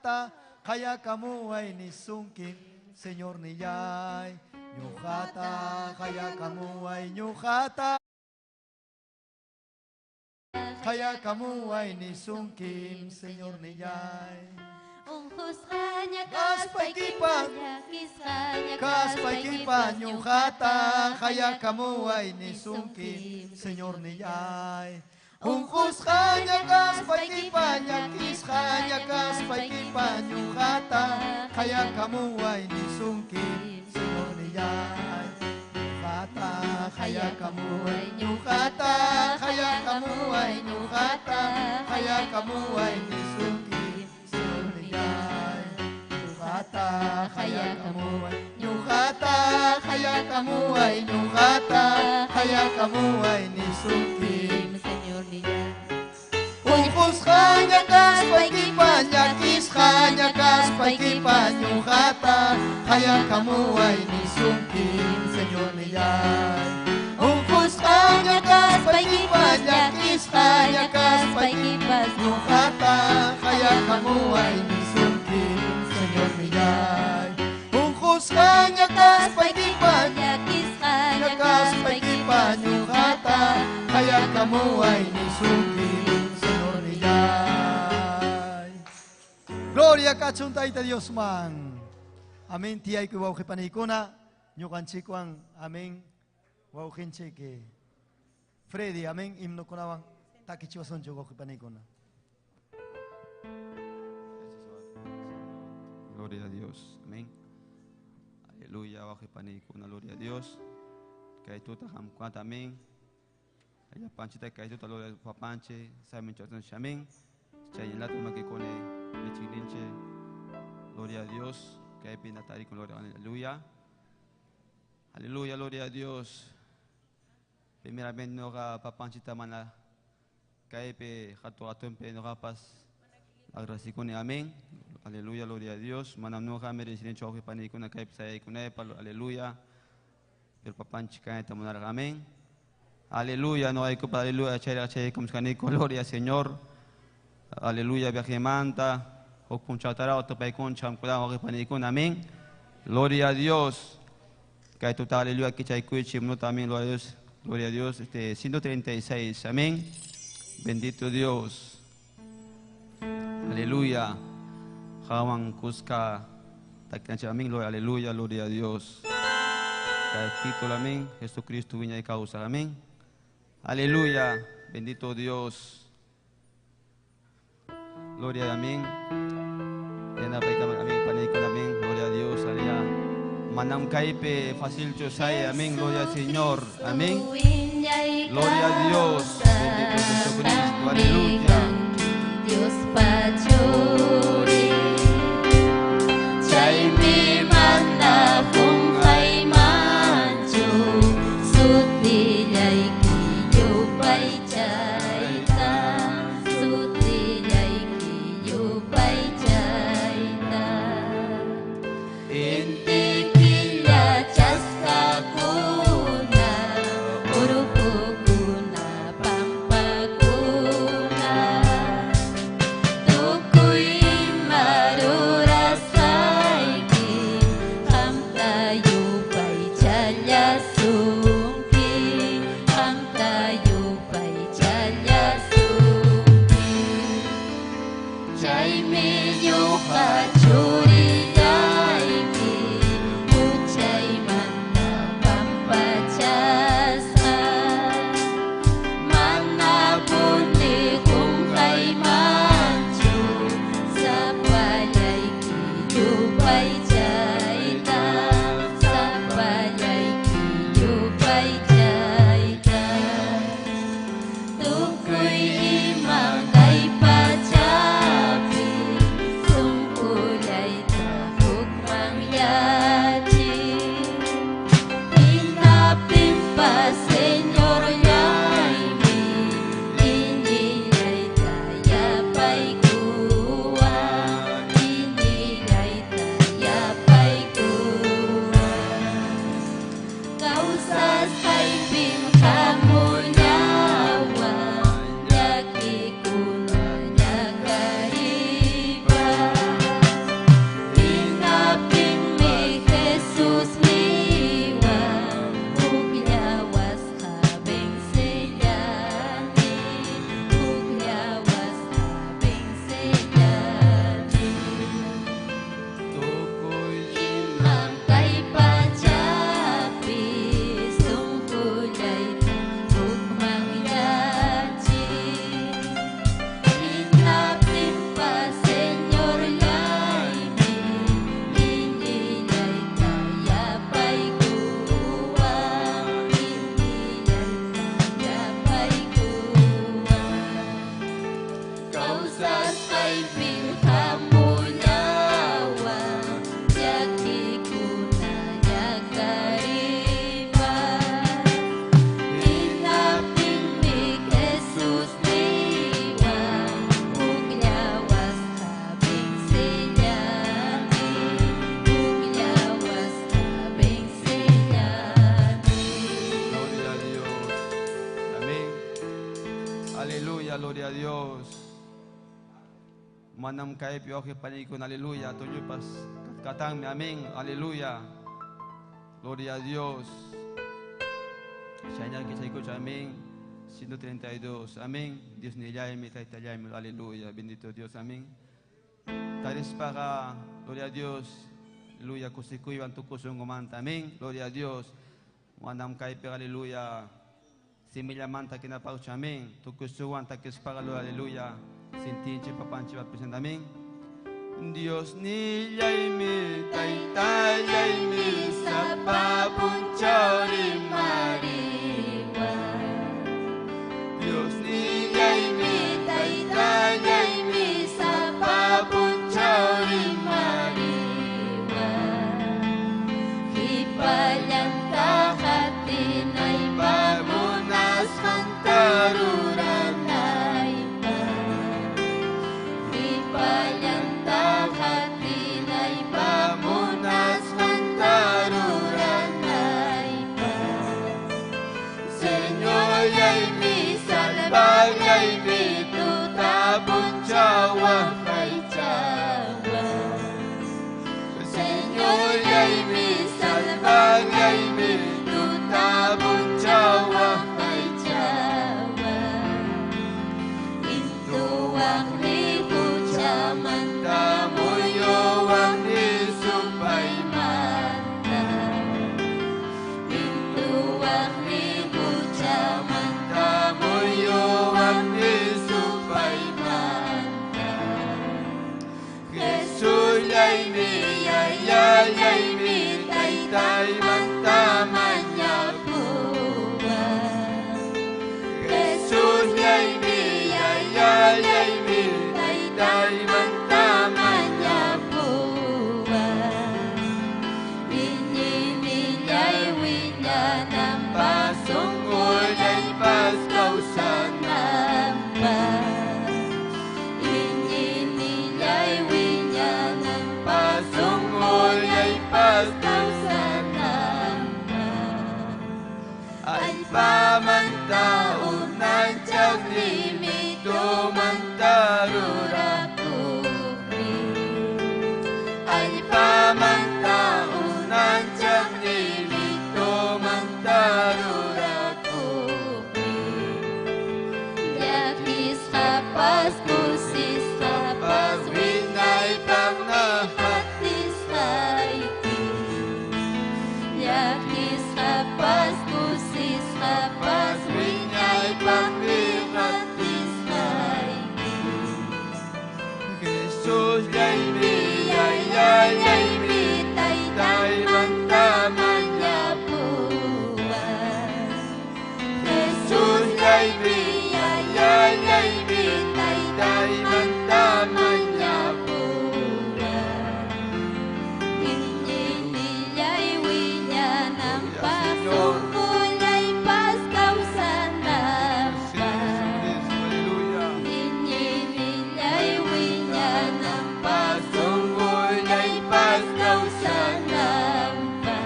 nyuhata, kaya kamu ay nisungkin, Senyor niyay. Nyuhata, kaya kamu ay nyuhata, kaya kamu ay nisungkin, Senyor niyay. Kaspay kipan nyuhata, kaya kamu ay nisungkin, Senyor niyay. Ungkus kanya kaspay kipan nyuhata, kaya kamu ay nisungkin, Senyor niyay. Nyuhata, kaya kamu ay nyuhata, kaya kamu ay nyuhata, kaya kamu ay nisungkin, Senyor niyay. Nyuhata, kaya kamu ay nyuhata, kaya kamu ay nyuhata, kaya kamu ay nisungkin, Senyor niyay. Ungkus kanya kaspay kipan nyuhata, kaya kamu ay nisungkin, Senyor niyay. Ungkus kanya kaspay kipan nyuhata, kaya kamu ay nisungkin, Senyor niyay. Ungkus kanya kaspay kipan nyuhata, kaya kamu ay nisungkin, Senyor niyay. Gloria kachunta ita Dios man. Amen. Tiyay ko wau kipanikuna. Nyukan chikuan. Amen. Wau kinchike. Freddy. Amen. Himno kunawang. Takichiwason chuko kipanikuna. Gloria a Dios. Amén. Aleluya. Wau kipanikuna. Gloria a Dios. Kaituta hamkwat. Amén. Aya panchita kaituta gloria papanche. Samin chotan shamin. Chayinlato makikone. Lechilinche, gloria a Dios, que hay pinatari con gloria, aleluya, aleluya, gloria a Dios. Primeramente no ga papanchita mana, que hay pe jato atompe no ga pas, agrasicone, amén, aleluya, gloria a Dios. Manam no ga merecido choque panicuna que hay psay con aleluya, el papanchica está monar, amén, aleluya, no hay copa, aleluya, chay como gloria Señor. Aleluya, viaje manta, o punchatara, o topai concha, cuidado, panicón, amén. Gloria a Dios. Que hay total, aleluya, que chay cuichi, no también, gloria a Dios. 136, amén. Bendito Dios. Aleluya. Jawan Cusca, amén, aleluya, gloria a Dios. Que hay título, amén. Jesucristo viña y causa, amén. Aleluya, bendito Dios. Gloria, amén. Amén, panicón, amén. Gloria a Dios, aleluya. Manam caipe, fácil chosay, amén. Gloria al Señor, amén. Gloria a Dios, bendito Jesucristo, aleluya. Dios pachori, chay mi manda kung ay mancho, sutilay kiyo pay chayta, sutilay kiyo pay chayta. Inti kila chaska kuna, uruko kuna, pampa kuna. Tukuy marurasay ki, ham tayo pa'y chalyasungki, ham tayo pa'y chalyasungki. Chay medyo kachuriyay ki, gloria a Dios. Manam kay pio ke panikon, aleluya. Tuyo pas katang, amén, aleluya. Gloria a Dios. Señal que se escucha, amén. 132, amén. Dios ni ya me está italiano, aleluya. Bendito Dios, amén. Taris para, gloria a Dios. Aleluya, kusikuy van tu kusong umanta, amén. Gloria a Dios. Manam kay pio, aleluya. Simila manta kinapaucha, amén. Tu kusuwan takis para, aleluya. Sintinche papanche va presenta, amén. Dios ni ya me está italiano, sa papunchori mariwa. Dios ni ya me está italiano, sa papunchori mariwa. Hipalanta hatin ay bamunas kantaruran ay pa. Hipalanta hatin ay bamunas kantaruran ay pa. Señor, yay mi salvar, yay mi tutabun chawa kay chawa. Señor, yay mi salvar, yay mi tutabun chawa kay chawa. Intuwang ni Huchaman Tamuyo ang nisupay manta. Intuwang ni Huchaman Tamuyo ang nisupay manta. Jesus, yay mi, yay mi, tay mantaman niya Buwa. Jesus, yay mi, tay mantaman niya Buwa. Ininilay wina ng pasungol ay paskaw sa namba. Ininilay wina ng pasungol ay paskaw sa namba. ay pamantaon ng tiyag limito mantarura ay pamantaon ng tiyag limito mantarura Yakis kapas kusis kapas winay pag hatis haiti. Yakis kapas kusis kapas winyay paghatis haiti. Jesus, yay mi, tay mantaman niya buwan. Jesus, yay mi, tay mantaman niya Ininilay winya ng pasungkulay paskaw sa napa. Hallelujah. Ininilay winya ng Pasungol ay paskaw sa napa.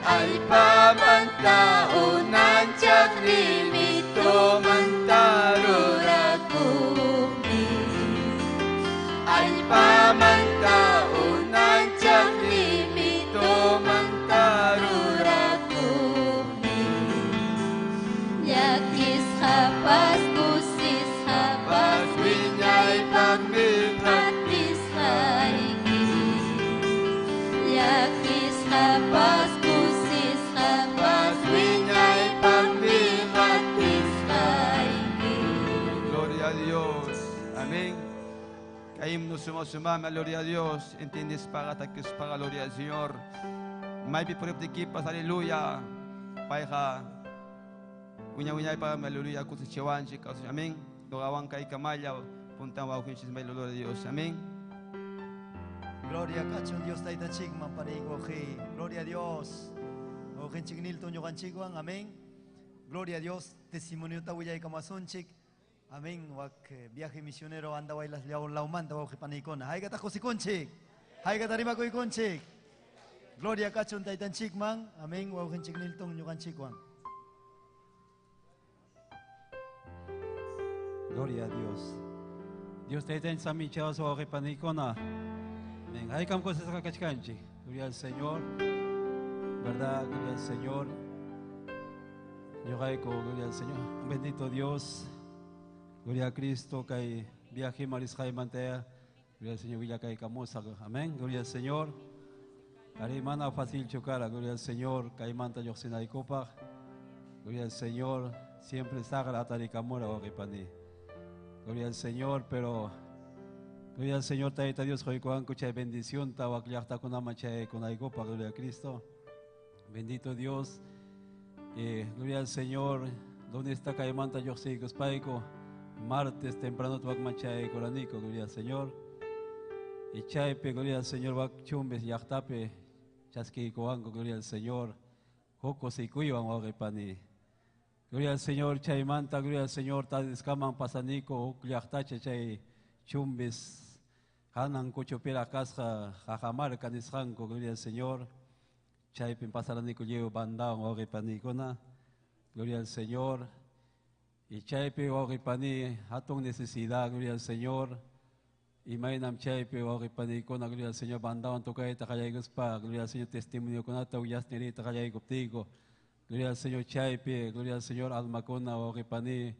ay pamantaon ng tiyag limito mantarura ay pamantaon ng tiyag limito mantarura Yakis hapas kusis hapas winyay pagmilhat hatis haigi. Yakis hapas kusis hapas winyay pagmilhatis haigi. Gloria a Dios. Amén. Caímos nos sumamos, gloria a Dios. Entiendes para ataques para gloria al Señor. May piporip de equipas, aleluya. Paika. Winya para aleluya con su chiwan, chicos. Amén. Dogawan kay kamaya. Punta wa kun chismay gloria a Dios. Amén. Gloria kachon Dios taita chigman panigo he. Gloria a Dios. O gen chignil tonyo kan chigwan. Amén. Gloria a Dios. Testimonio tawiyay kamason chik. Amén. Wak viaje misionero anda bailas liaon laumanta wak panikona. Hay gata kosikonchik. Hay gata rima koikonchik. Gloria kachon taitan chikman. Amén. Wak gen chignil tonyo kan chigwan. Gloria a Dios. Dios te den sami chao so que panicona. Amén. Hay cam cosas que cachcanchi. Gloria al Señor. ¿Verdad? Gloria al Señor. Yo hay gloria al Señor. Bendito Dios. Gloria a Cristo que viaje maris mantea. Gloria al Señor Villa que camosa. Amén. Gloria al Señor. Arimana fácil chocar. Gloria al Señor. Caimanta yo sin copa. Gloria al Señor. Siempre sagra ataricamora o ripani. Gloria al Señor, pero gloria al Señor, taita Dios, hoy con bendición, tawaklachta con amache con aigopa, gloria a Cristo. Bendito Dios, gloria al Señor, donde está Caimanta Yosicos Paico, martes temprano tuakmache coranico, gloria al Señor. Y chaipe, gloria al Señor, wakchumbes, yachtape, chasqui coango, gloria al Señor, jocos y cuivan, ogepani. Gloria al Señor, chaimanta, gloria al Señor, tadiscaman pasanico, yachtache, chay chumbes, hanan cuchopera casja, jajamar, canisjanco, gloria al Señor, chaypin pasaranico, llevo bandao, ogepani, gloria al Señor, y chaype, ogepani, hatun necesidad, gloria al Señor, y mainam chaype, ogepani, gloria al Señor, bandao, tocaeta, callaguspa, gloria al Señor, testimonio con ata, uyasnerita, callaguptico. Gloria al Señor Chaipe, gloria al Señor Almacona, Oripani,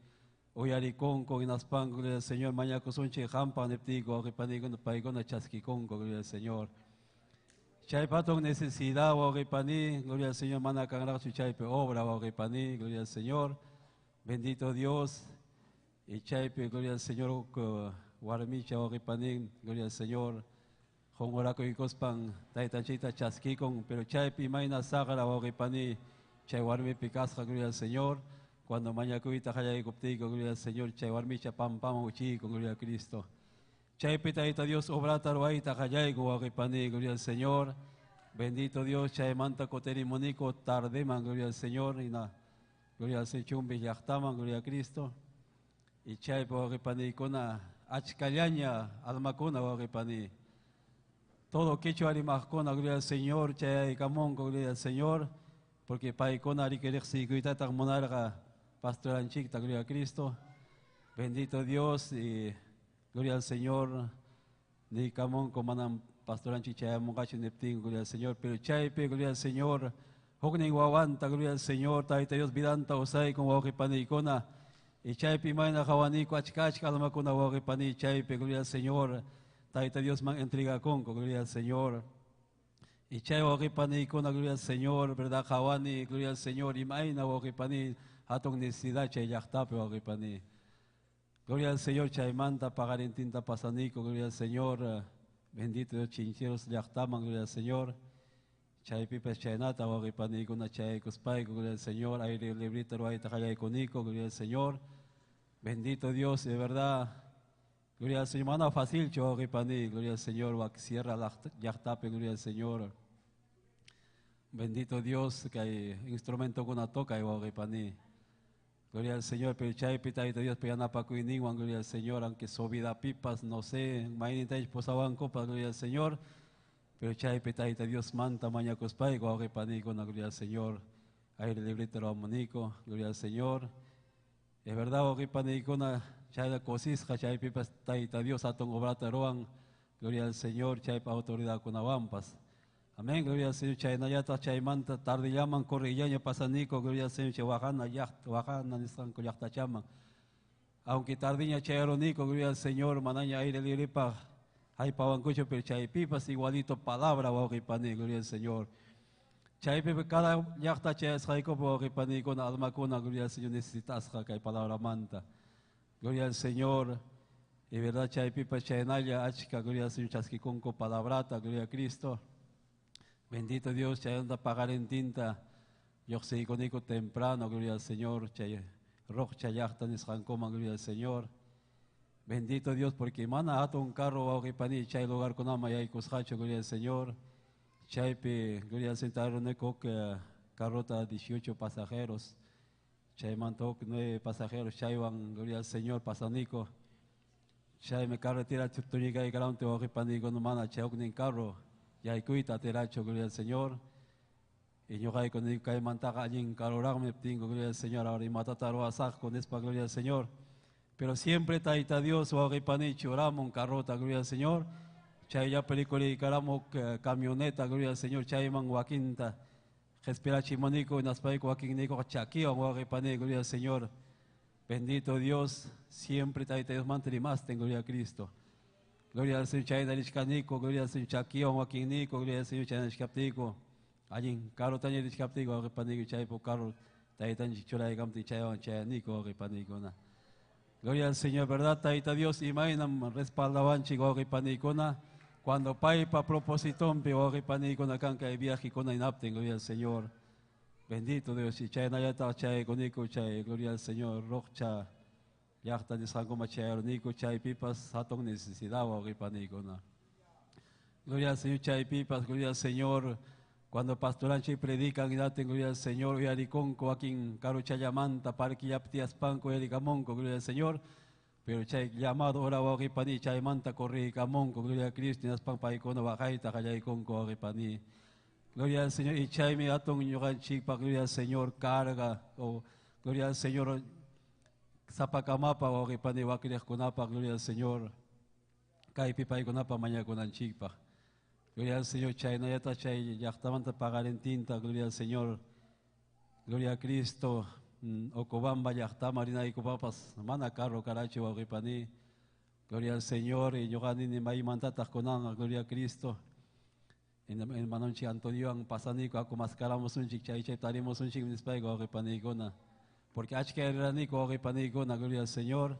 Oyaricón, Coginaspan, gloria al Señor Mañaco Sunche, Jampa, Neptico, Oripani, Paigona, Chasquicón, gloria al Señor. Chaipato necesidad, Oripani, gloria al Señor Manacanracho Chaipe, obra, Oripani, gloria al Señor. Bendito Dios. Y Chaipe, gloria al Señor, Guarmicha, Oripani, gloria al Señor. Hongoraco y Cospan, Taitanchita, Chasquicón, pero Chaipe, Maina Sagra, Oripani. Chaywarmi Picasja, gloria al Señor. Cuando Mañacuita Jaya Coptico, gloria al Señor. Chaywarmicha Pam Pam Uchico, gloria a Cristo. Chaypitaita Dios obrata roaita Jaya Guaripani, gloria al Señor. Bendito Dios, Chaymanta Coteri Monico, Tardeman, gloria al Señor. Y gloria al Señor Chumbi Yachtaman, gloria a Cristo. Y Chaypo Guaripani Cona, Achcallaña, Almacona Guaripani. Todo quechua arimajcona, gloria al Señor. Chay Camón, gloria al Señor. Porque paikona arikerexi kuitata monarga pastoranchikta, gloria a Cristo. Bendito Dios y gloria al Señor. Ni camón comandan pastoranchik chayamongacho neptin, gloria al Señor. Pero chaype, gloria al Señor. Hogni guawanta, gloria al Señor. Taita Dios vidanta osai con wajipanikona. Y chaype maina jawanico achkachka almakona wajipani. Chaype, gloria al Señor. Taita Dios man entrega con, gloria al Señor. Y chay wajipani con la gloria al Señor, ¿verdad? Jawani, gloria al Señor. Y maina wajipani, atong necesidad chay yachtape wajipani. Gloria al Señor, chay manta pagarentinta pasanico, gloria al Señor. Bendito Dios, chincheros yachtaman, gloria al Señor. Chay pipes chaynata wajipani con la chay cuspaico, gloria al Señor. Aire librita ruaita jaya iconico, gloria al Señor. Bendito Dios, de verdad. Gloria al Señor, mano fácil, wajipani, gloria al Señor. Wak sierra yachtape, gloria al Señor. Bendito Dios, que hay instrumento con una toca y wajipani. Gloria al Señor, pero chay pitaita Dios, peyana pacuiniwan, gloria al Señor, aunque su vida pipas, no sé, mainita y posaban copas, gloria al Señor, pero chay pitaita Dios manta, mañacos pai, wajipani con la gloria al Señor, aire librito ramonico, gloria al Señor. Es verdad, wajipani con la chay la cosisja, chay pipas taita Dios, atong obrata roan, gloria al Señor, chay pa autoridad con avampas. Amén, gloria al Señor, chay nayata, chay manta, tarde llaman, corrillaña, pasanico, gloria al Señor, chay wajana, wajana, nistanco, yachta chaman. Aunque tardiña, chay aronico, gloria al Señor, manaña, aire liripa, hay pavancucho, pero chay pipas, igualito, palabra, wajipani, gloria al Señor. Chay pipa, cada yachta, chay esjaico, wajipani, con alma, con gloria al Señor, necesitas, que hay palabra manta. Gloria al Señor, y verdad, chay pipa, chay naya, achika, gloria al Señor, chasquiconco, palabrata, gloria a Cristo. Bendito Dios, chay anda pagar en tinta, yo sé icónico temprano, gloria al Señor, chay roch chayachta nisjancoma, gloria al Señor. Bendito Dios, porque mana ato un carro wajipani, chay lugar con ama y cushacho, gloria al Señor. Chaype, gloria al Señor, neko que carrota 18 pasajeros, chay mantok 9 pasajeros, chay van, gloria al Señor, pasanico. Chay me carretera chutunica y galante wajipani con mana, chay oknin carro. Ya hay cuita teracho, gloria al Señor. Y yo hay con el mantaga allí en calorarme, tengo gloria al Señor. Ahora y matataro asaj con espa, gloria al Señor. pero siempre taita Dios o agipani choramos carrota, gloria al Señor. Chay ya película y caramo camioneta, gloria al Señor, chay man guaquinta. Respira chimonico y naspaico guaquinico chaki o agipani, gloria al Señor. Bendito Dios, siempre taita Dios mantenimaste, gloria a Cristo. Gloria al Señor, chay narichcanico, gloria al Señor, chaki o guaquinico, gloria al Señor, chay narichcaptico. Allí, caro taña narichcaptico, agipani, chay po caro. Taitan chichora y gamti chayawan chayanico, agipani. Gloria al Señor, ¿verdad? Taita Dios, imaginam respaldaban chico panicona. Cuando paipa propósito, pero panicona canca de viaje con inapten, gloria al Señor. Bendito Dios, y chay nayata chay conico chay, gloria al Señor, rocha, yachta de sangoma chay, nico chay pipas, hatón necesidad, panicona. Gloria al Señor, chay pipas, gloria al Señor. Cuando pastoranche predican y daten, gloria al Señor, y ariconco, aquí caro chayamanta, parque yaptias panco, y aricamonco, gloria al Señor. Pero chay llamado ora agipani, chaymanta, corre camonco, gloria a Cristo, y nas pan paicono, bajaita, cayaiconco, agipani. Gloria al Señor, y chayme aton yogan chipa, gloria al Señor, carga, o gloria al Señor, zapacamapa, o agipani, vaquilesconapa, gloria al Señor, caipi paiconapa, mañana con anchipa. Gloria al Señor, chay nayata chay, yachtamanta pagar en tinta, gloria al Señor, gloria a Cristo, Ocobamba, Yachtama, Marina y Copapas, Mana Carro, Caracho, Agipani, gloria al Señor, y Yogani ni May Mantatas Conan, gloria a Cristo, en Manonchi Antonio, Pasanico, Acomascaramos un chic, chay, taremos un chic, Nispaigo, Agipani, Gona, porque Achka Ranico, Agipani, Gona, gloria al Señor.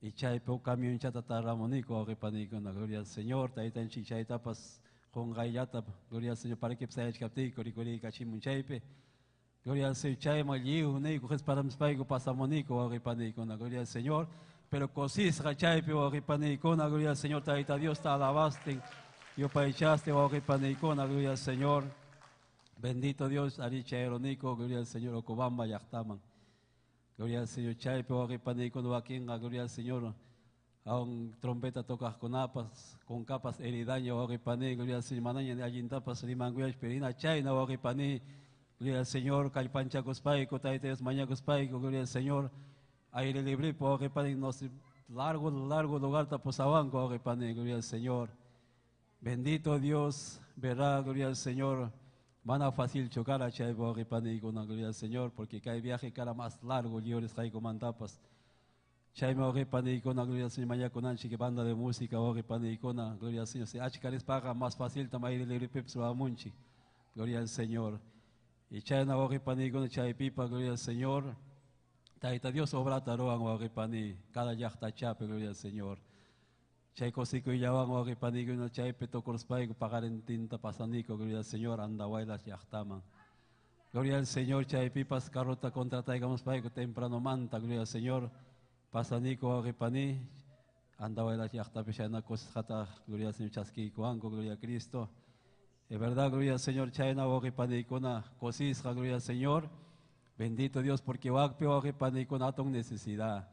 Y chay po camión chata ramonico agipani con la gloria al Señor, taitan chichay tapas con gayata, gloria al Señor, para que psa chapti, coricori cachimun chaype, gloria al Señor, chay maliu, neiko, jes para mspaigo pasamonico agipani con la gloria al Señor, pero cosis gachaype agipani con la gloria al Señor, taita Dios te alabaste, yo paichaste agipani con la gloria al Señor, bendito Dios, aricha eronico, gloria al Señor, ocobamba yachtaman. Gloria al Señor, chay, pero agipani con Joaquín, gloria al Señor, a un trompeta tocas con capas heridaño, agipani, gloria al Señor, manaña, allí tapas, limanguya, esperina, chay, no agipani, gloria al Señor, calpancha cospaico, taites, maña cospaico, gloria al Señor, aire libre, por agipani, nos largo lugar taposabanco, agipani, gloria al Señor, bendito Dios, verá, gloria al Señor. Van a fácil chocar a chay agipani con la gloria al Señor, porque cae viaje cara más largo, yo les traigo mantapas. Chay agipani con la gloria al Señor, mañana con anchi que banda de música, agipani con la gloria al Señor. Si achka les paga más fácil, tamay le repepso a munchi, gloria al Señor. Y chay na agipani con chay pipa, gloria al Señor. Taita Dios obra taroan agipani, cada yachta chape, gloria al Señor. Chay cosico y yawan agipani con chay peto corspaico, pagar en tinta pasanico, gloria al Señor, anda bailas yachtaman. Gloria al Señor, chay pipas, carrota contra taigamos paico, temprano manta, gloria al Señor, pasanico agipani, anda bailas yachtape, chayna cosjata, gloria al Señor, chasquico, anco, gloria a Cristo. Es verdad, gloria al Señor, chayna agipani con cosisja, gloria al Señor. Bendito Dios, porque wakpe agipani con aton necesidad.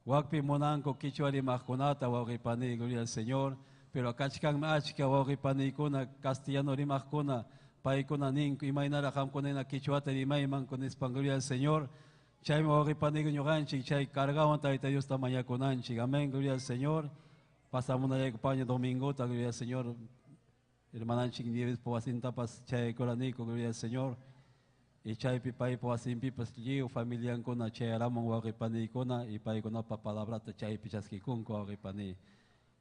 Wakpi monanco kichuari majonata wagipani, gloria al Señor, pero akachkan machka wagipani kuna castellano rimajkuna, paikuna ninku imainara jamkonena kichuata rimaiman con hispan, gloria al Señor. Chay wagipani guñoganchi, chay cargawan taita Dios tamaya konanchi, amén, gloria al Señor. Pasamos una paña domingota, gloria al Señor. Hermananchi nieves po asin tapas chay coranico, gloria al Señor. Y chay pipai po asin pipas liu familian kona chay aramon wagipani kona y pai kona pa palabrata chay pichaski kunko wagipani.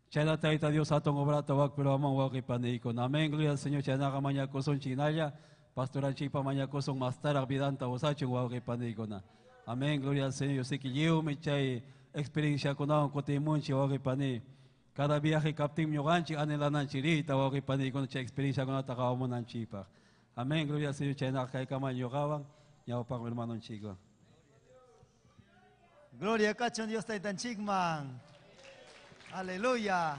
Chay na taita Dios atong obrata wag pero amon wagipani kona. Amén, gloria al Señor, chay na kamanya kosong chinaya, pastoran chipa manya kosong master vidanta osachong wagipani kona. Amén, gloria al Señor, yo sé que liu me chay experiencia kona kote munchi wagipani. Cada viaje captim yoganchi anelanan chirita wagipani kona chay experiencia kona takawamonan chipa. Amén, gloria al Señor, chay nakay kaman yogawan, yaw pang hermanon chico. Gloria kachon Dios taitan chikman. Aleluya.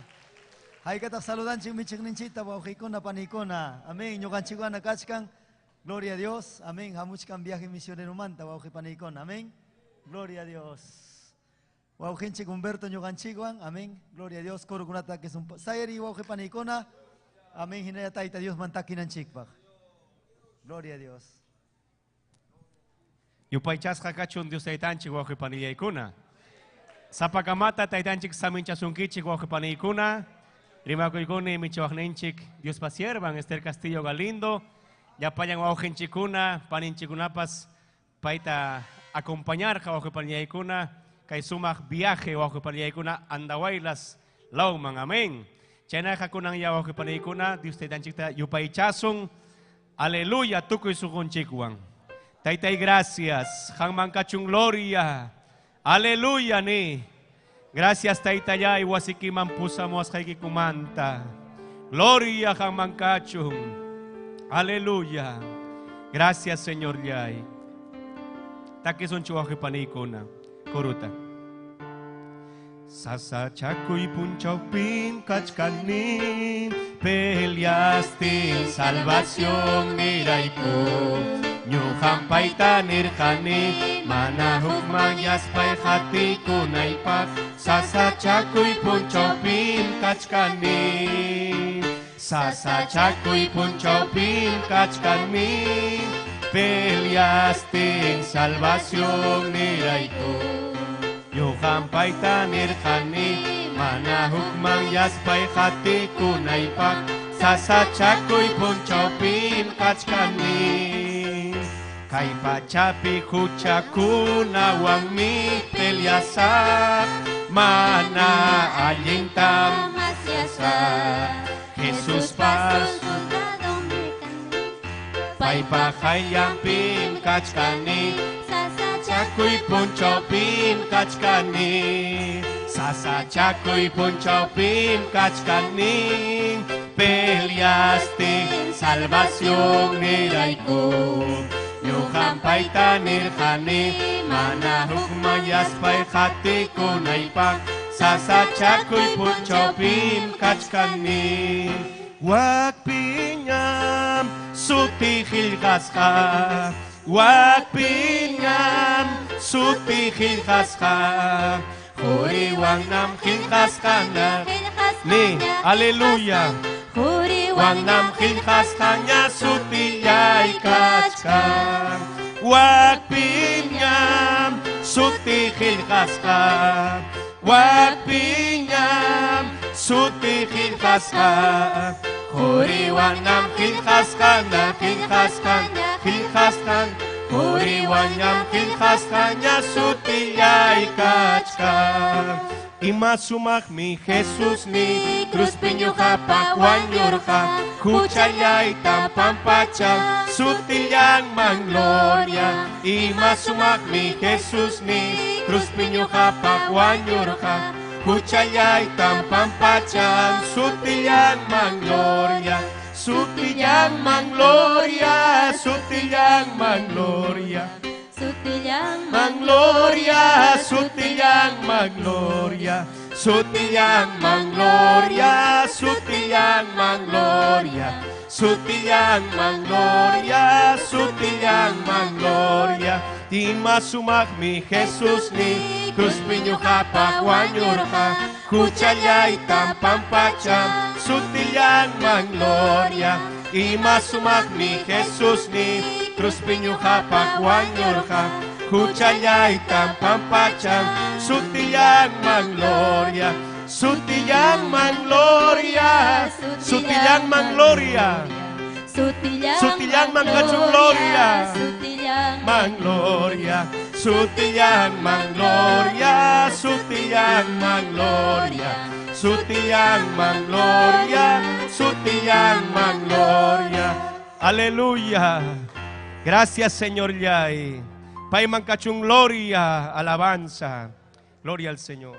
Hay que estar saludando chik michik ninchita wauhikona panikona. Amén. Yogan chiguana kachkan. Gloria a Dios. Amén. Hamuchkan viaje misionero manta wauhi panikona. Amén. Gloria a Dios. Wauhinchik Humberto yogan chiguan. Amén. Gloria a Dios. Koro kunata que es un sayeri wauhi panikona. Amén. Hinaya taita Dios mantakinan chikpag. Gloria a Dios. Yupay chasqa kachun Dios taytanchik wawqi panillaykuna. Sa pagkamata taytanchik sa mincha sungkichik wa panikuna. Rima ko ikuni michoakninchik Dios pasiervan Esther Castillo Galindo. Ya payan wa chikuna paninchikunapas paita acompañar ka wa paniaikuna kay sumak viaje wa paniaikuna andawailas lauman. Amén. Chena kakunang ya wa panikuna Dios taytanchik ta yupaichasung. Aleluya tukoy sukunchikwan. Taytay gracias. Hangman kachung gloria. Aleluya ni. Gracias taytayay wasikiman pusamos kay kikumanta. Gloria kang mangkachung. Aleluya. Gracias Señor yay. Takison chuwaki panikuna. Kuruta. Sasachakuy punchawpin kachkanin. Peleaste salvación miray po. Nyuhang paitanir kani, manahuk mangyas pay hati kunay pak, sasachakuy punchopin kachkani. Sasachakuy punchopin kachkani, peleaste en salvación niray ko. Nyuhang paitanir kani, manahuk mangyas pay hati kunay pak, sasachakuy punchopin kachkani. Kay pachapi kuchakuna wang mi peliasak mana alintam Jesus pas pay pakayang pin kachkani sasachakuy punchopin kachkani sasachakuy punchopin kachkani peliaste salvación niray ko. Yuhang paitanir kani, manahuk mayas pay hati kunay pak, sasachakuy punchopin kachkani. Wag pinyam sutihil kaska, wag pinyam sutihil kaska, huriwang nam hilkaska na ni, aleluya. Wang nam hilkas kanya sutiyay kachkan. Wag pinyam suti hilkas ka. Wag pinyam suti hilkas ka. Huri wang nam hilkas kanya hilkas kanya hilkas kanya. Huri wang nam hilkas kanya sutiyay kachkan. Imasumak mi Jesus ni cruz pinyo kapak wanyor ka kuchayay tampampachang sutiyang mangloria. Imasumak mi Jesus ni cruz pinyo kapak wanyor ka kuchayay tampampachang sutiyang mangloria. Sutiyang mangloria, sutiyang mangloria. Sutiyang Mangloria, sutiyang mangloria, sutiyang mangloria, sutiyang mangloria, sutiyang mangloria, sutiyang mangloria. Di masumak mi Jesus ni cruz pinyo kapak wanyor ka kuchayay tampampachang sutiyang mangloria. Imasumak mi Jesus ni cruz pinyo kapak wanyor ka kuchayay tampampachang sutiyang mangloria. Sutiyang mangloria, sutiyang mangloria, sutiyang mangkachung gloria, mangloria, sutiyang mangloria, sutiyang mangloria, sutiyang mangloria, sutiyang mangloria. Aleluya. Gracias Señor Yay. Pay mangkachung gloria, alabanza. Gloria al Señor.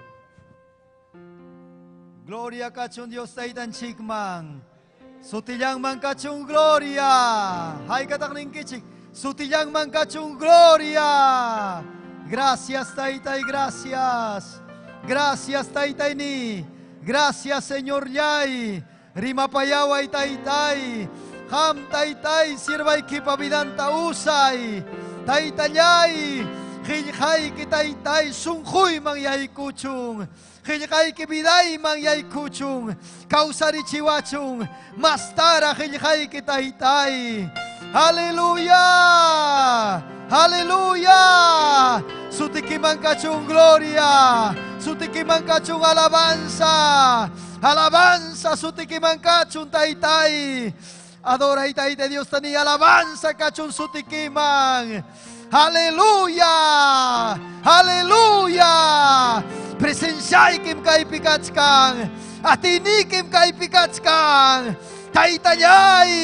Gloria kachung Dios taytan chikman. Sutilyang mangkachung gloria. Hay katakning kichik. Sutilyang mangkachung gloria. Gracias taytay, gracias. Gracias taytay ni. Gracias Señor Yay. Rimapayaway taytay. Ham taytay sirvay kipabidanta usay. Taytayay. Khilkhay kitaytay sungkhuy mangyay kuchung. Khilkhay kibiday mangyay kuchung. Kausari chiwachung. Mastara khilkhay kitaytay. Aleluya. Aleluya. Sutikiman kachung gloria. Sutikiman kachung alabanza. Alabanza sutikiman kachung taytay. Adora itay de Dios tani alabanza kachung sutikiman. Aleluya. Aleluya. Presenciay kim kay pikachkan. Atinikim kay pikachkan. Taytayay.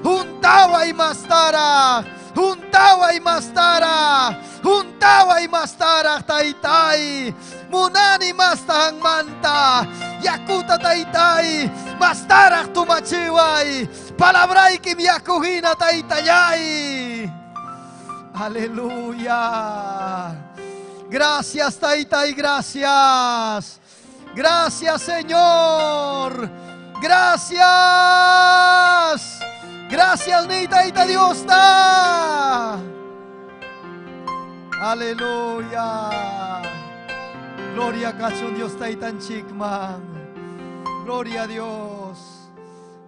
Huntaway mastara. Huntaway mastara. Huntaway mastara taytay. Munani mastahang manta. Yakuta taytay. Mastara tumachiway. Palabray kim yakuhina taytayay. Aleluya. Gracias taytay, gracias. Gracias Señor. Gracias. Gracias ni tayta Dios ta. Aleluya. Gloria kachun Dios taytan chikman. Gloria a Dios.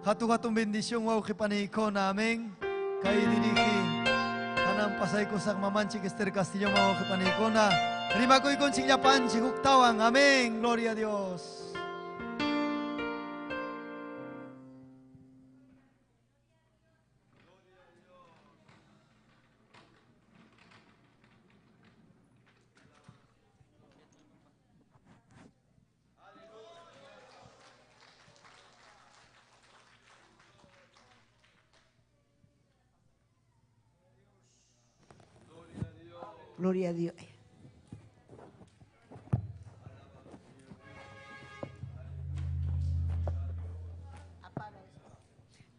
Hatu-hatong bendición wow kipanikon. Amén. Kay diriki. Anang pasay ko sa mamanchik Esther Castillo wow kipanikona. Rima ko ikon chikya panchik huktawang. Amén. Gloria a Dios. Gloria a Dios.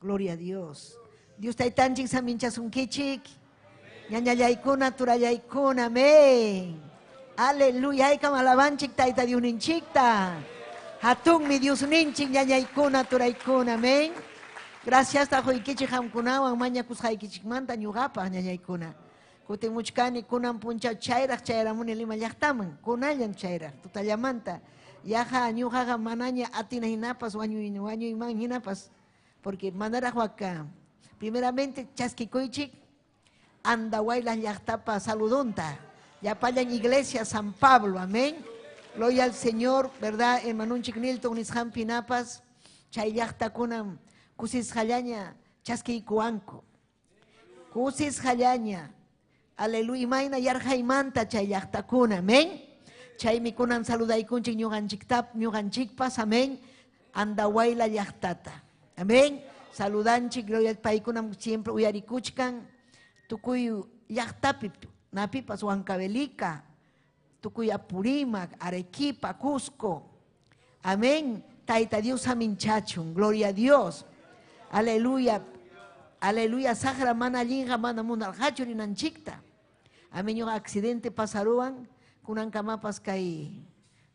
Gloria a Dios. Dios está tan ching sa mincha sun kichik. Ñañayaykuna turayaykuna. Amén. Aleluya. Ay kam alabanchik taita Dios ninchikta. Hatun mi Dios ninchik ñañaykuna turaykuna. Amén. Gracias ta hoy kichik hamkunawan maña kushay kichik manta ñugapa ñañaykuna. Kutimuchkani kunan puncha chayraq chayramuni lima llaqtaman kunallan chayraq tutallamanta yaja ñuqaqa manaña atina hinapas wañuyman hinapas porque manaraq waka primeramente chaskikuychik Andahuaylas llaqtapa saludonta yapallan iglesia San Pablo, amén. Gloria al Señor, verdad, hermanunchik Nilton nisqan pinapas chay llaqtakunan kusisqallaña chaskiykuwanku kusisqallaña. Aleluya, imayna yarjaymanta chay llaqtakuna, amén. Chaymi kunan saludaykunchik ñuqanchikpas, amén. Andahuayla llaqtata, amén. Saludanchik, gloria paykunam siempre uyarikuchkan. Tukuy llaqtapi napipas Huancavelica, tukuy Apurímac, Arequipa, Cusco, amén. Tayta Dios aminchachun, gloria a Dios. Aleluya. Aleluya, Sahara mana linga mana munal hachurinanchikta. Amén, accidente pasaruan, kunan kamapas kay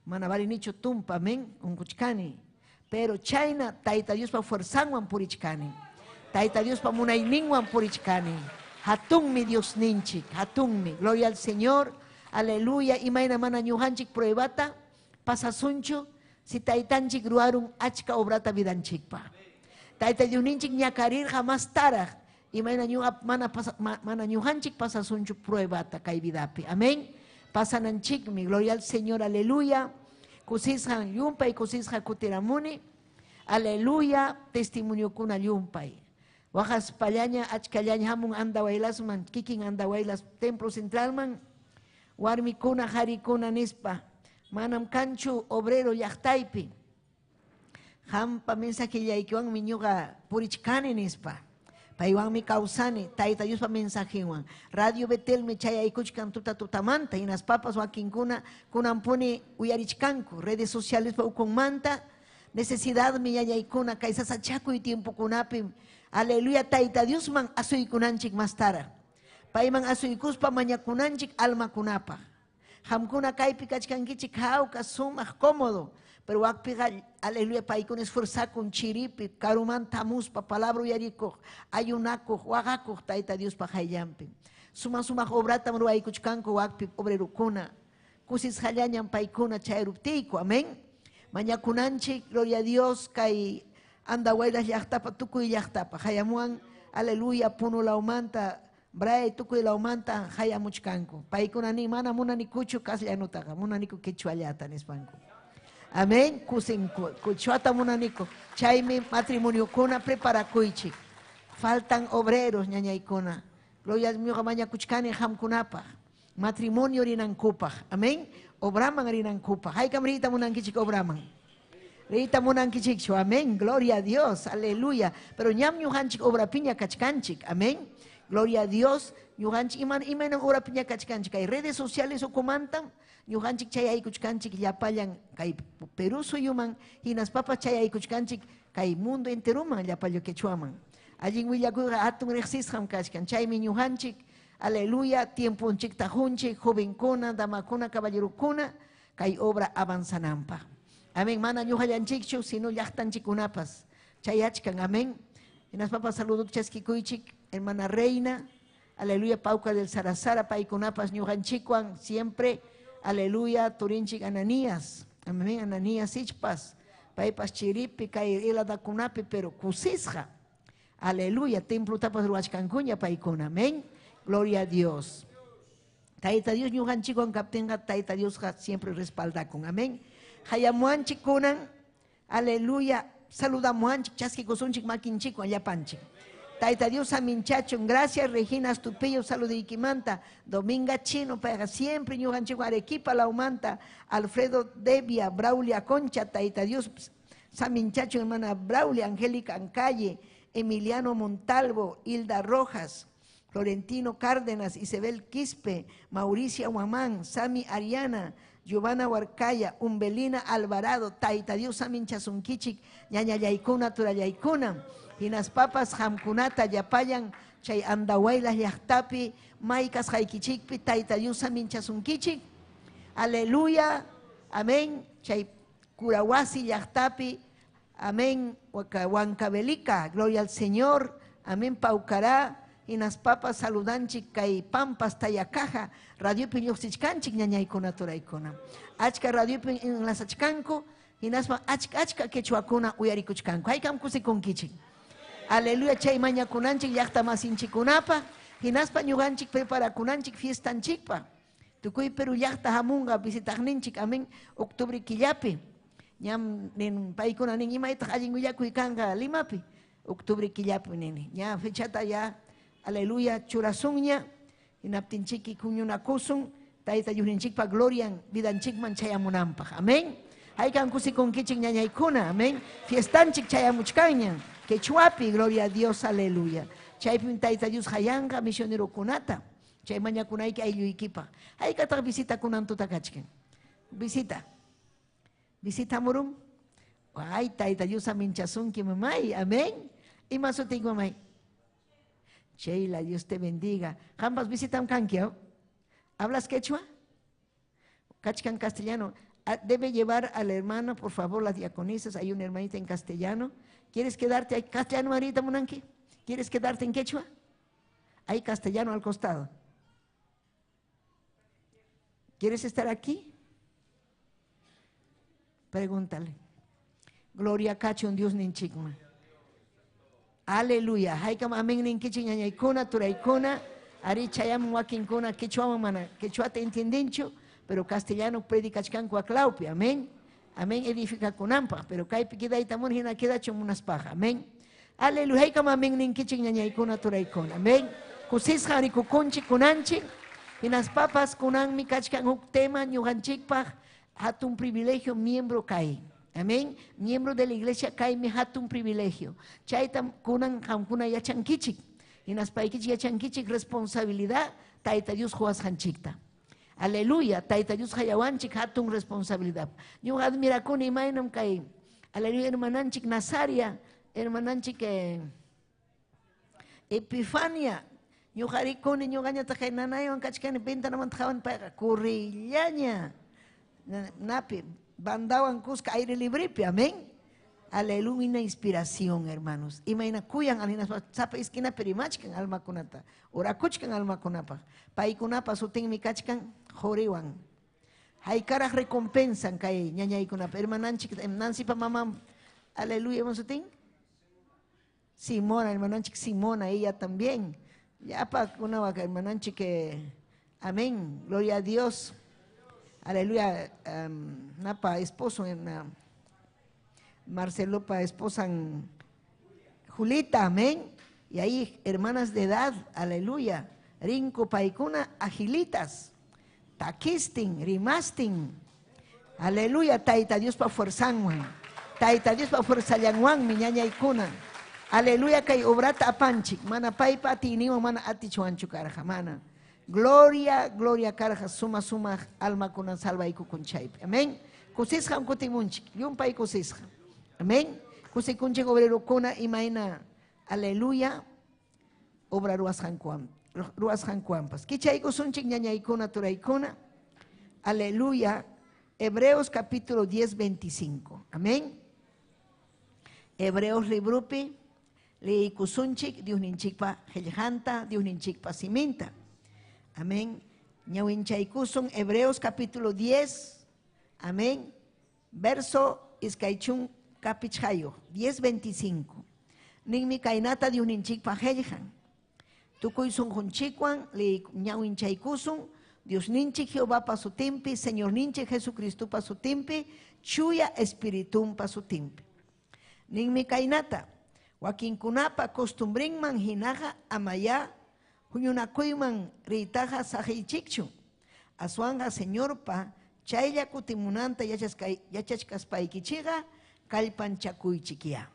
mana nicho tumpa, amén, unkuchkani. Pero China, Taita Dios pa fuerzanwan purichkani. Taita Dios pa munayninwan purichkani. Hatun mi Dios ninchik, hatun mi. Gloria al Señor, aleluya. Imayna mana ñuhanchik pruebata, pasasuncho, si taitanchik ruarun achka obrata vidanchikpa. Taita Dios ninchik ñakarir jamás taraj. Imayna mana ñuhanchik pasasunchu pruebata kay vidapi. Amén. Pasananchik mi gloria al Señor, aleluya. Kusishan yumpay, kusisha kutiramuni. Aleluya, testimonio kuna yumpay. Wajas pallaña, achkallaña hamun Andahuaylas man, kikin Andahuaylas, templo central man. Warmi kuna, hari kuna nispa. Manam kanchu obrero llaqtaypi. Hampa mensajillaykiwan miñuqa purichkani nispa. Paywanmi kawsani, Tayta Diospa mensajewan. Radio Betel me chayaykuchkan tutamanta, y nas papas wakinkuna kunampuni uyarichkanku, redes sociales pa ukunmanta, necesidad mi yayaykuna kaysasa chakuy tiempo kunapi. Aleluya, Tayta Diosman asuykunanchik mastara. Payman asuykuspa mañakunanchik alma kunapa. Hamkuna kaypi kachkankichik hawka sumaq cómodo. Pero wakpiga, aleluya, paikun esforzakun chiripi, karuman tamuspa, palabra uyariko, ayunako, wagako, Tayta Dios pa hayampi. Suma obrata ruaykuchkanko wakpi obrerukuna. Kusis hallañan paikuna chayruptiko, amén. Mañakunanchik, gloria a Dios, kay Andahuaylas llaqtapa, tukuy llaqtapa. Hayamuan, aleluya, puno laumanta, brae tukuy laumanta, haya muchkanku. Paikuna ni mana muna ni kuchu kaslanutaga, muna ni quechuallata nispanku. Amén, kusin kuchuata muna niku. Chaymi matrimonio kuna prepara kuichi. Faltan obreros ñañaykuna. Gloria a Dios, maña kuchkani hamkunapa. Matrimonio rinankupaj. Amén. Obraman rinankupaj. Hay camrita munankichik obraman. Rita munankichikcho. Amén. Gloria a Dios. Aleluya. Pero ñam ñuhanchik obra piña kachkanchik. Amén. Gloria a Dios. Ñuhanchik iman obra piña kachkanchik. Hay redes sociales o comantan. Ñuhanchik chay ay kuchkanchik llapayan kay Perú suyuman. Hinas papas chay ay kuchkanchik kay mundo enteruman llapallo quechuaman. Allí willakuga atun rexisham kachkan. Chaymi ñuhanchik. Aleluya, tiempo un chik tajunchi, jovencuna, damakuna, caballerukuna, kay obra avanzanampa. Amén, mana ñuhallanchikchu, sino llaqtanchikunapas. Chayachkan, amén. Y nas papas saluduk chaskikuichik, hermana Reina, aleluya, Pauca del Sarasara, paikunapas ñuhanchikuan, siempre, aleluya, turinchik Ananías, amén, Ananías ichpas, paipas chiripi, kay iladakunapi, pero kusisja. Aleluya, templo tapas ruachkankuña paikuna, amén. Gloria a Dios. Taita Dios ñuhanchikon kaptenga, taita Dios siempre respalda con amén. Hayamuanchik kunan, aleluya, saludamuanchik, chaskikusunchik makinchik, allapanchik. Taita Dios aminchachon, gracias Regina Astupillo, saludikimanta, Dominga Chino, para siempre ñuhanchikon Arequipa, Laumanta, Alfredo Devia, Braulia Concha, taita Dios saminchachon, hermana Braulia, Angélica Ancalle, Emiliano Montalvo, Hilda Rojas, Florentino Cárdenas, Isabel Quispe, Mauricia Huamán, Sami Ariana, Giovanna Huarcaya, Umbelina Alvarado, Taita Dios Samin Chasunkichik, Ñaña Yaikuna, Tura Yaikuna, Hinas Papas, Hamkunata, Yapayan, Chay Andahuaylas, Yahtapi, Maikas Haikichikpi, Taita Dios Samin Chasunkichik, aleluya, amén, Chay Curawasi, Yahtapi, amén, Huancabelica, gloria al Señor, amén, Paucará, y nas papas saludanchik kay pampas tayacaja radio piñoxichkanchik ñañaykuna turaykuna achka radio en las achkanku y naspa achka quechuakuna uyarikuchkanku haykam kusikunkichik aleluya chay mañakunanchik llaqta masinchikunapa y naspa ñuganchik preparakunanchik fiestanchikpa tukuy Perú llaqta hamunga visitaqninchik amén octubre killapi ñam nin paykuna nin imaytaq allin willakuykanqa Limapi octubre killapi nini ña fechata ya aleluya, churasunña, inaptinchiki kuñunakusun, taita yurinchikpa glorian, vidanchikman chayamunampaj, amén. Haykan kusikunkichik ñañaykuna, amén. Fiestanchik chayamuchkaña, quechuapi, gloria a Dios, aleluya. Chaypin taita Dios hayanga, misionero kunata, chay mañakunayki aylluykipa. Haykataq visita kunan tutakachken. Visita. Visita murum. Ay, taita Dios aminchasunki mamay, amén. Y más sutik mamay. Sheila, Dios te bendiga. Jambas visitan Kankiao. ¿Hablas quechua? Cachcan castellano. Debe llevar a la hermana, por favor, las diaconisas. Hay una hermanita en castellano. ¿Quieres quedarte ahí? ¿Castellano, Marita Munanqui? ¿Quieres quedarte en quechua? Hay castellano al costado. ¿Quieres estar aquí? Pregúntale. Gloria cacho un Dios ninchikma. Aleluya. Haykam amén ninkichik ñañaykuna, turaykuna, ari chayam wakinkuna, quechua mana, quechua te entiendencho, pero castellano predicachkanku aklaupi, amén. Amén edifica kunampa, pero kaypi kidaytamun hina kidachun munaspaja, amén. Aleluya. Haykam amén ninkichik ñañaykuna, turaykuna, amén. Kusisqa ari kukunchik kunanchik, hinas papas kunanmi kachkan huk tema ñuqanchikpaj hatun privilegio miembro kay. Amén. Miembro de la iglesia kaimi hatun privilegio. Chaytam kunan hamkuna yachankichik. Y nas paikichik yachankichik responsabilidad taita Dios juas hanchikta. Aleluya. Taita Dios hayawanchik hatun responsabilidad. Yo admira kuni mainam kay. Aleluya hermananchik Nazaria, hermananchik Epifania. Yo harikuni yo gaña ta kay nanayon kachkani pinta naman takawan pa kurillaña. Napi bandawan kuska aire libre, amén. Aleluya, una inspiración, hermanos. Imagina kuyan alinas sapa esquina perimachkan alma kunata. Ora kuchkan alma kunapa. Pai kunapa suting mikachkan joriwan. Haikara recompensan kay ñañay kunapa. Hermananchik nansi pa mamam. Aleluya, masuting. Simona, hermananchik Simona, ella también. Ya para una vaca, hermananchik que, amén, gloria a Dios. Aleluya, napa esposo en Marcelo pa esposa en Julita, amén. Y ahí hermanas de edad, aleluya. Rinco paikuna agilitas, taquistin, rimastin. Aleluya, taita Dios pa fuerzanwan. Taita Dios pa fuerzayanwan, mi ñaña ikuna. Aleluya, kay obrata apanchik. Mana paipa tiniwa mana atichuanchu karaja, mana. Gloria, gloria karaja, suma alma kunan salva iku kunchayp. Amén. Kusisja un kutimunchik, yun pay kusisja. Amén. Kusikunchik obrero kuna imaina. Aleluya. Obra ruas jancuampas. Kichayko sunchik ñañaykuna turaykuna. Aleluya. Hebreos capítulo 10, 25. Amén. Hebreos librupi. Leikusunchik, Dios ninchikpa hellejanta, Dios ninchikpa siminta. Amén. Ñawinchaykusun Hebreos capítulo 10. Amén. Verso iskaichun capichayo. 10, 25. Ninmi kainata Dios ninchikpa hellejan. Tukuysun junchikwan, le ñawinchaykusun, Dios ninchik Jehová pa su timpi, Señor ninchik Jesucristo pa su timpi, chuya espiritum pa su timpi. Ninmi kainata. Wakinkunapa costumbrinman hinaja amaya, huñunakuyman ritaja sajichikchu. Asuanga Señor pa, chaylla kutimunanta yachachkaspaykichiga, kalpanchakuychikia.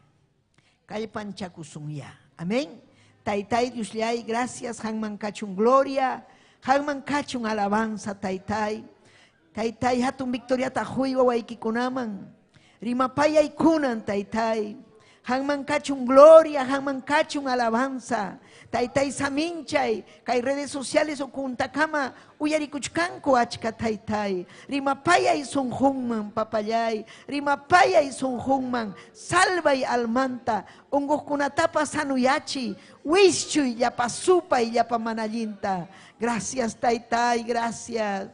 Kalpanchakusunya. Amén. Taitai Dios llay, gracias, hangman kachun gloria, hangman kachun alabanza, taitai. Taitai hatun victoria tajuiwa waikikunaman. Rimapaya ikunan, taitai. Hangman kachun gloria, hangman kachun alabanza. Taitai saminchay, kay redes sociales o kuntakama, uyarikuchkanko achka taitai. Rimapaya y sunjunman, papayay. Rimapaya y sunjunman, salvay almanta. Ungoskunatapa sanuyachi, wischuy yapasupa y yapamanalinta. Gracias taitai, gracias.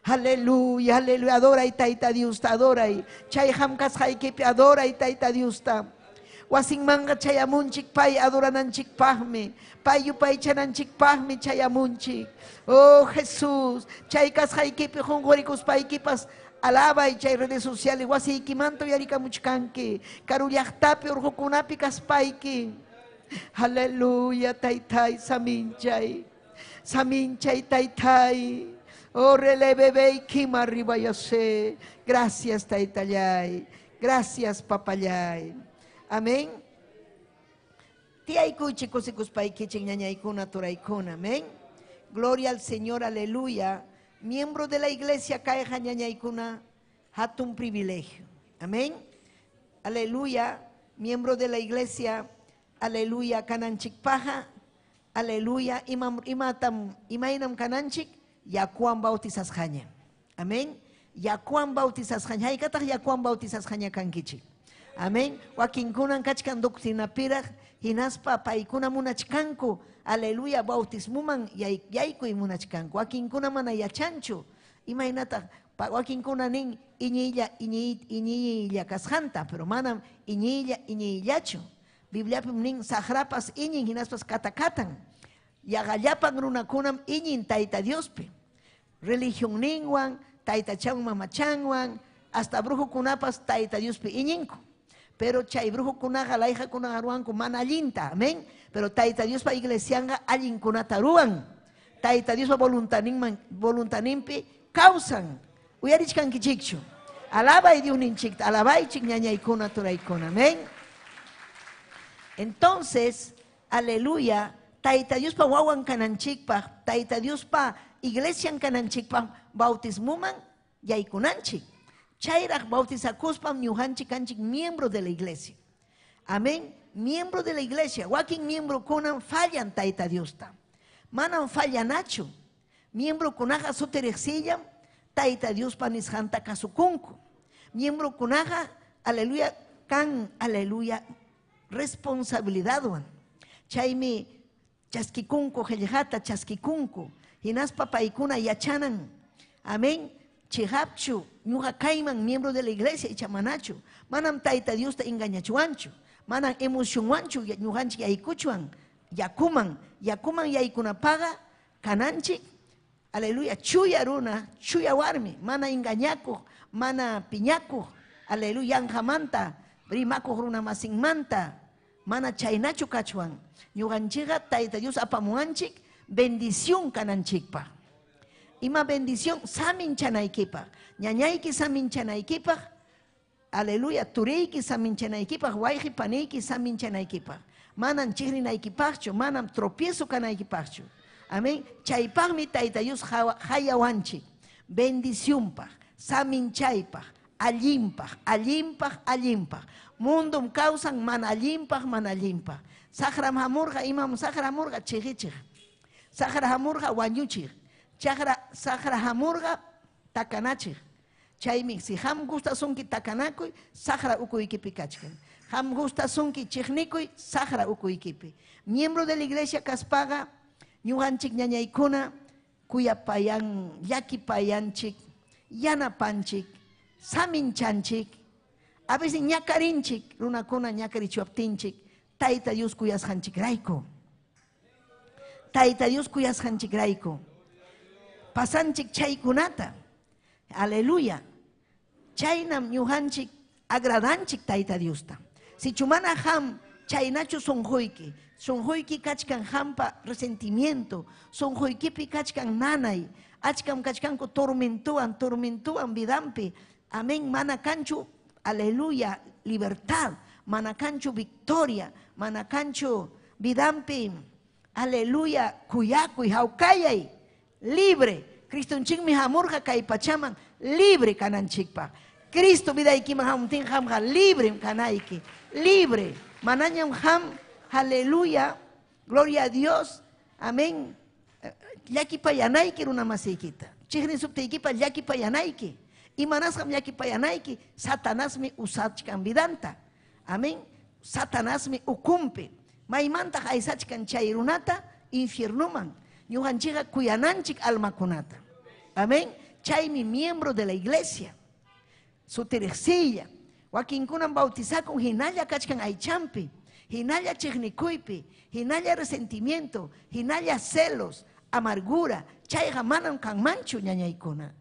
Aleluya, aleluya, adora y taita Dios, adora y chay hamkas haikipi, adora y taita Dios. Wasing manga chayamunchik pay adorananchik pahme, payu pay chananchik pahme chayamunchik. Oh Jesús, chaykas haikipi hongoricos paikipas alaba y chay redes sociales, wasi ikimanto yarika muchkanki, karuyahtapi urhukunapi kaspaiki. Aleluya, taitai, saminchay, saminchay, taitai. Oh relebebe y kima arriba yo sé. Gracias, taitayay. Gracias, papayay. Amén. Amén. Gloria al Señor, aleluya. Miembro de la iglesia caeja ñañaykuna hatun privilegio. Amén. Aleluya. Miembro de la iglesia, aleluya, kananchikpaja, aleluya, imainam kananchik, yakuan bautizas jaña. Amén. Yakuan bautizas jaña. Haykataq yakuan bautizas jaña kankichik. Amén. Wakinkunan kachkan doctrina piraj, hinaspa paikuna munachkanku, aleluya, bautismuman yaykuy munachkanku. Wakinkuna mana yachanchu, imaynata, wakinkuna nin iñilla kasjanta, pero manam iñillachu. Bibliapim nin sahrapas iñin, hinaspas katakatan. Yagallapan runakunam iñin taita Diospi. Religión ninguan, taita chan mamachanwan, hasta brujo kunapas taita Diospi iñinku. Pero chay brujo kunaga la hija kunaga ruanku mana allinta, amén. Pero taita Dios pa iglesianga allin kunataruan. Taita Dios pa voluntanimpi causan. Uyarichkan kichikchu. Alaba y Dios ninchik, alaba y chik ñañaykuna turaykuna, amén. Entonces, aleluya, taita Dios pa wawan kananchikpa, taita Dios pa iglesian kananchikpa, bautismuman yaykunanchik. Chayraj bautizakuspam ñujanchik kanchik miembro de la iglesia. Amén. Miembro de la iglesia. Wakin miembro kunan fallan taita Diosta. Manan fallanachu. Miembro kunaja suterexillam taita Dios panishanta kasukunku. Miembro kunaja, aleluya, kan, aleluya, responsabilidad wan. Chaymi chaskikunku, hellejata chaskikunku. Hinaspa paikuna yachanan. Amén. Chihapchu, ñuja kaiman, miembro de la iglesia, y chamanachu. Manam taita Dios ta engañachuanchu. Manan emoción wanchu, ñuganchik yaikuchuan, yakuman yaykunapaga, kananchik, aleluya, chuya runa, chuya warmi, mana engañakuj, mana piñakuj, aleluya, yanjamanta, rimakuj runa masinmanta, mana chaynachu kachuan, ñuganchiga Tayta Dios apamuanchik, bendición kananchikpa. Ima bendición samin chanaykipa, ñañayki samin chanaykipa, aleluya, tureyki samin chanaykipa, wayji paneyki samin chanaykipa. Manan chihrinaykipachu, manan tropiezo kanaykipachu. Amén. Chaypaqmi Tayta Dios hayawanchik, bendiciónpaq, samin chaypaq, allimpaq. Mundum causan mana allimpaq. Saqram hamurqa imam saqra hamurqa chiqichik. Saqra hamurqa wañuchik. Saqra hamurqa takanachik. Chaymi si ham gustasunki takanakuy, saqra ukuykipi kachkan. Ham gustasunki chiqnikuy, saqra ukuykipi. Miembro de la iglesia kaspaga, ñuqanchik ñañaykuna kuyapayan, llakipayanchik, yanapanchik, saminchanchik, a veces ñakarinchik, runakuna ñakarichuaptinchik, Tayta Dios kuyasqanchikrayku. Tayta Dios kuyasqanchikrayku. Pasanchik chaykunata. Aleluya. Chaynam ñuqanchik agradanchik Tayta Diosta. Si chumana ham chaynachu sonjuyki kachkan hampa resentimiento, sonjuykipi kachkan nanay, achkam kachkanku tormentuan vidampi. Amén, mana canchu, aleluya, libertad, mana canchu victoria, mana canchu vidampi, aleluya, kuyakuy, haukayay, libre. Cristo mi hamurja kay pachaman, libre kananchikpa. Cristo vidayki mahamtin hamja, libre kanayki, libre. Manañam ham, aleluya, gloria a Dios, amén. Yaki payanayki runa masiykita. Chihrin subtaykipa yaki payanayki. Y manasham yaki payanayki, Satanás mi usachkan vidanta. Amén. Satanás mi ukumpi. Maymanta haysachkan chay runata, infiernuman. Ñuqanchiqa kuyananchik almakunata. Amén. Chay mi miembro de la iglesia. Su teresilla. Wakinkunan bautizakun hinalla kachkan aychampi. Hinalla chiqnikuypi. Hinalla resentimiento. Hinalla celos. Amargura. Chayqa manam kanmanchu ñañaykuna.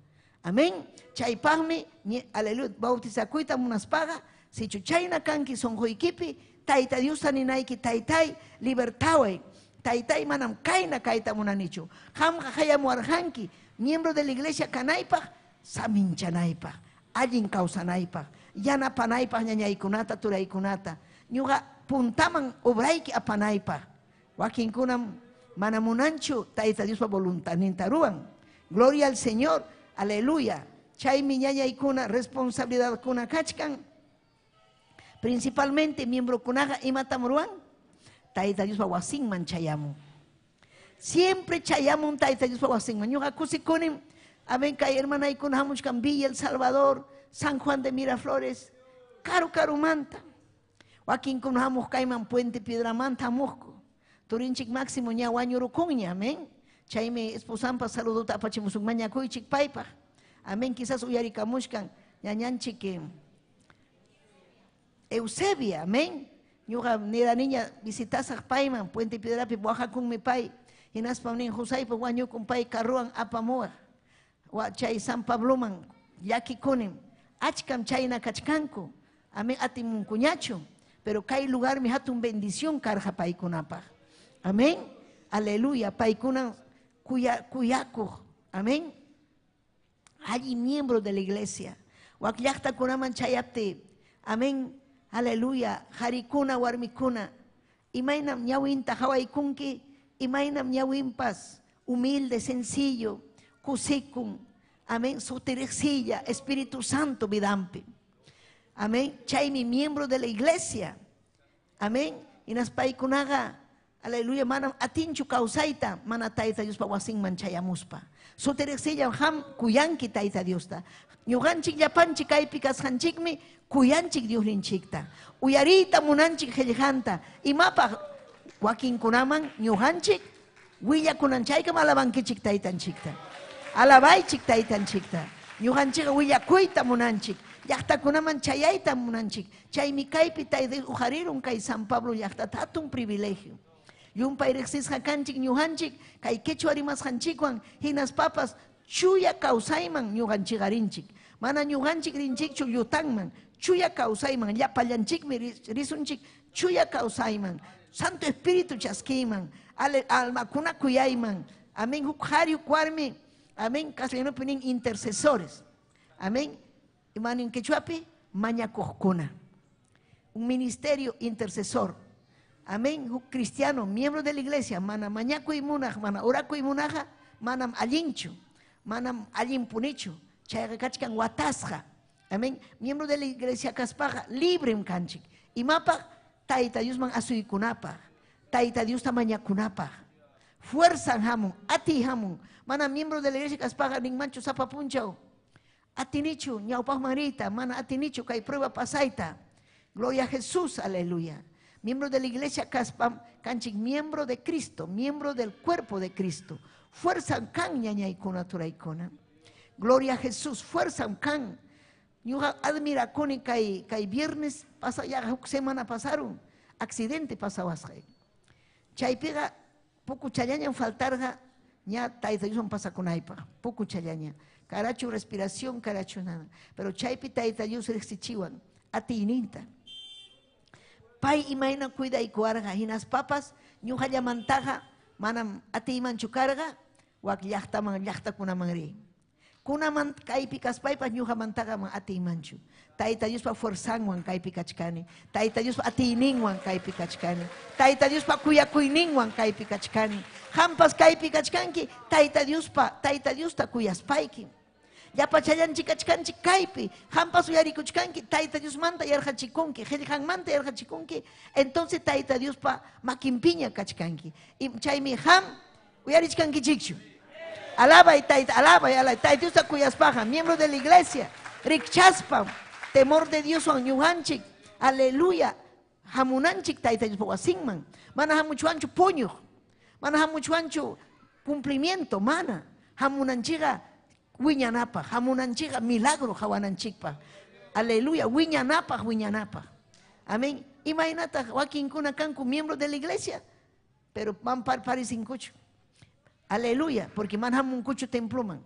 Amén. Chaypaqmi, aleluya, bautizakuyta munaspaqa, si chuchayna kanki sonjuykipi, Tayta Dios ninayki taytay, libertaway. Taytay manam kayna kayta munanichu. Hamqa hayamuarqanki, miembro de la iglesia kanaypaq, saminchanaypaq, allin kawsanaypaq, yanapanaypaq ñañaykunata, turaykunata. Ñuqa puntaman obrayki apanaypaq. Wakinkunam mana munanchu Tayta Diospa voluntadninta ruwan. Gloria al Señor. Aleluya. Chaymi ñañaykuna responsabilidad kuna kachkan. Principalmente miembro kunaga imatam ruwan. Tayta Diospa wasinman chayamun. Siempre chayamun Tayta Diospa wasinman. Ñuqa kusikunim, amén, kay hermanaykuna hamuchkan Villa El Salvador, San Juan de Miraflores, karu manta. Wakinkuna hamuj kayman Puente Piedramanta hamujku. Turinchik máximo ña wañurukunña, amén. Chaymi esposampa saludota apachimusuk mañakuychik paypaq. Amén, quizás uyarikamushkan ñañanchik Eusebia, amén. Ñuqa nira niña visitasaq payman Puente Piedrapi Oaxakunmi pay. Hinaspam nin Husaypa wañukun pay carruan apamuaq. Chay San Pabloman llakikunim. Achkam chayna kachkanku. Amén, atimunkuñachu. Pero kay lugarmi hatun bendición karqa paykunapaq. Amén. Aleluya. Paykuna kuyakuj. Amén. Allí miembro de la iglesia. Wakyakta kunaman chayapti. Amén. Aleluya. Harikuna warmikuna. Imaynam ñawinta hawaykunki. Imaynam ñawimpas. Humilde, sencillo. Kusikun. Amén. Soteresilla. Espíritu Santo vidampi. Amén. Chaymi miembro de la iglesia. Amén. Inaspaykunaga. Aleluya, manam atinchu kausayta, mana Tayta Diospa wasinman chayamuspa. Soteresilla ham kuyanki Tayta Diosta. Ñuqanchik llapanchik kaypi kasqanchikmi kuyanchik Diosninchikta. Uyariyta munanchik qillqanta. Imapaq wakinkunaman ñuqanchik willakunanchaykam alabankichik Taytanchikta. Alabaychik Taytanchikta. Ñuqanchik willakuyta munanchik. llaqtakunaman chayayta munanchik. Chaymi kaypi tayta ujarirun kay San Pablo llaqtata hatun privilegio. Yumpay riqsisqa kanchik ñuqanchik kay quechua rimasqanchikwan hinas papas chuya kawsayman ñuqanchiqarinchik. Mana ñuqanchik rinchikchu yutanman, chuya kawsayman, llapallanchikmi risunchik chuya kawsayman. Santo Espíritu chaskiyman, almakuna kuyayman. Amén, huk qhari huk warmi. Amén, castellanopi nin intercesores. Amén. Imanin quechuapi, mañakuqkuna. Un ministerio intercesor. Amén, un cristiano, miembro de la iglesia, mana mañakuy munaj, mana orakuy munaja, manam allinchu, manam allimpunichu, chayqa kachkan watasqa. Amén, miembro de la iglesia kaspaqa, libre kanchik. Imapaq, tayta Diosman asuykunapaq, tayta Diosta mañakunapaq. Fuerza hamun, ati hamun, mana miembro de la iglesia kaspaqa ninmanchu sapapunchaw. Atinichu, ñawpaq marita, mana atinichu, kay prueba pasayta. Gloria a Jesús, aleluya. Miembro de la iglesia Caspam, canchik, miembro de Cristo, miembro del cuerpo de Cristo. Fuerza kan ñañaykuna turaykuna. Gloria a Jesús, fuerza kan. Ñuqa admira kuni kay viernes pasa ya semana pasaron accidente pasawasqay. Chaypiqa poco challañan faltarga ña tayta Dios pasakunaypaq. Poco challaña. Carachu respiración, carachu nada. Pero chaypi tayta Dios riqsichiwan atininta. Pay imayna cuidaykuarqa hinas papas ñuqa llamantaqa manam atimanchu karqa wak llaqtakunaman ri. Kunaman kaypi kaspaypas ñuqamantaqa man atimanchu. Tayta Diospa fuerzanwan kaypi kachkani. Tayta Diospa atininwan kaypi kachkani. Tayta Diospa kuyakuyninwan kaypi kachkani. Hampas kaypi kachkanki Tayta Diosta kuyaspayki. Yapachallanchik kachkanchik kaypi, hampas uyarikuchkanki, Tayta Dios manta yarhachikunki, qillqanmanta yarhachikunki, entonces Tayta Dios pa makinpiña kachkanki. Y chaymi ham uyarichkankichikchu. Alaba y Tayta, Tayta Dios ta kuyaspaja, miembro de la iglesia, rikchaspa, temor de Dios wan ñuqanchik, aleluya, hamunanchik Tayta Dios pa wasinman, mana hamuchuanchu puñuq, mana hamuchuanchu cumplimiento, mana, hamunanchiqa wiñanapaq, hamunanchiqa milagro hawananchikpaq. Aleluya, wiñanapaq. Amén. Imaynataq wakinkuna kanku miembro de la iglesia, pero man parisinkuchu. Aleluya, porque man hamunkuchu temploman,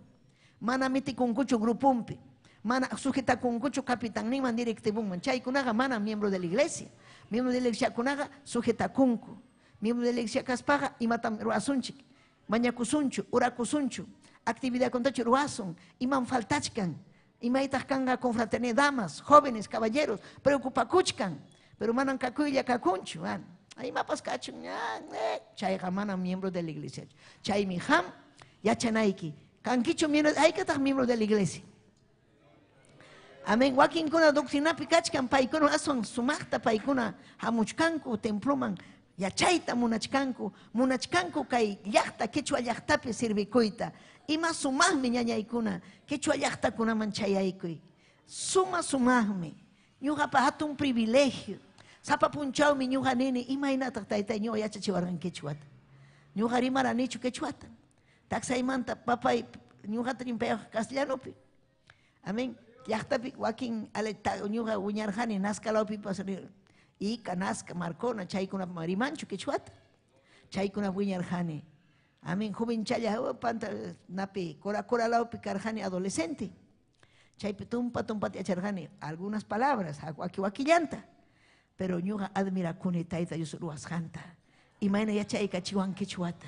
mana mitikunkuchu grupumpi, mana sujetakunkuchu capitán niman directivunman. Chaykunaqa mana miembro de la iglesia. Miembro de la iglesia kunaqa sujetakunku. Miembro de la iglesia kaspaqa imatam ruasunchik, mañakusunchu, urakusunchu. Actividad contacho ruason, iman faltachkan, imaitach kanga confraternidad, damas, jóvenes, caballeros, preocupakuchkan, pero manan kakuylla kakunchu, ahí mapas kachun, chayqa manan miembro de la iglesia, chaymi ham, yachanaiki, kankichu miembro, haykataq miembro de la iglesia. Amén, wakinkuna doctrinapi kachkan, paykuna ason sumaqta paykuna hamuchkanku temploman, yachayta munachkanku kay llaqta, quechua llaqtapi sirvikuyta. Ima sumaqmi ñañaykuna, quechua llaqtakunaman chayaykuy. Sumaqmi. Ñuqapa hatun privilegio. Sapapunchawmi ñuqa nini, imaynataq taytay ñuqa yachachiwarqan quechuata. Ñuqa rimaranichu quechuata. Taksaymanta papay ñuqata rimpayaq castellanopi. Amén. Llaqtapi wakin ñuqa wiñarqani Naskalawpipas Ica, Nazca, Marcona, chaykuna rimanchu quechuata. Chaykuna wiñarqani. Amén, joven chaya, panta napi, cora laupi karjani adolescente. Chaypi tumpa tiacharjani, algunas palabras, wakillanta. Pero ñuqa admira kuni tayta Dios ruwasqanta. Imayna yachayka chiwan quechuata.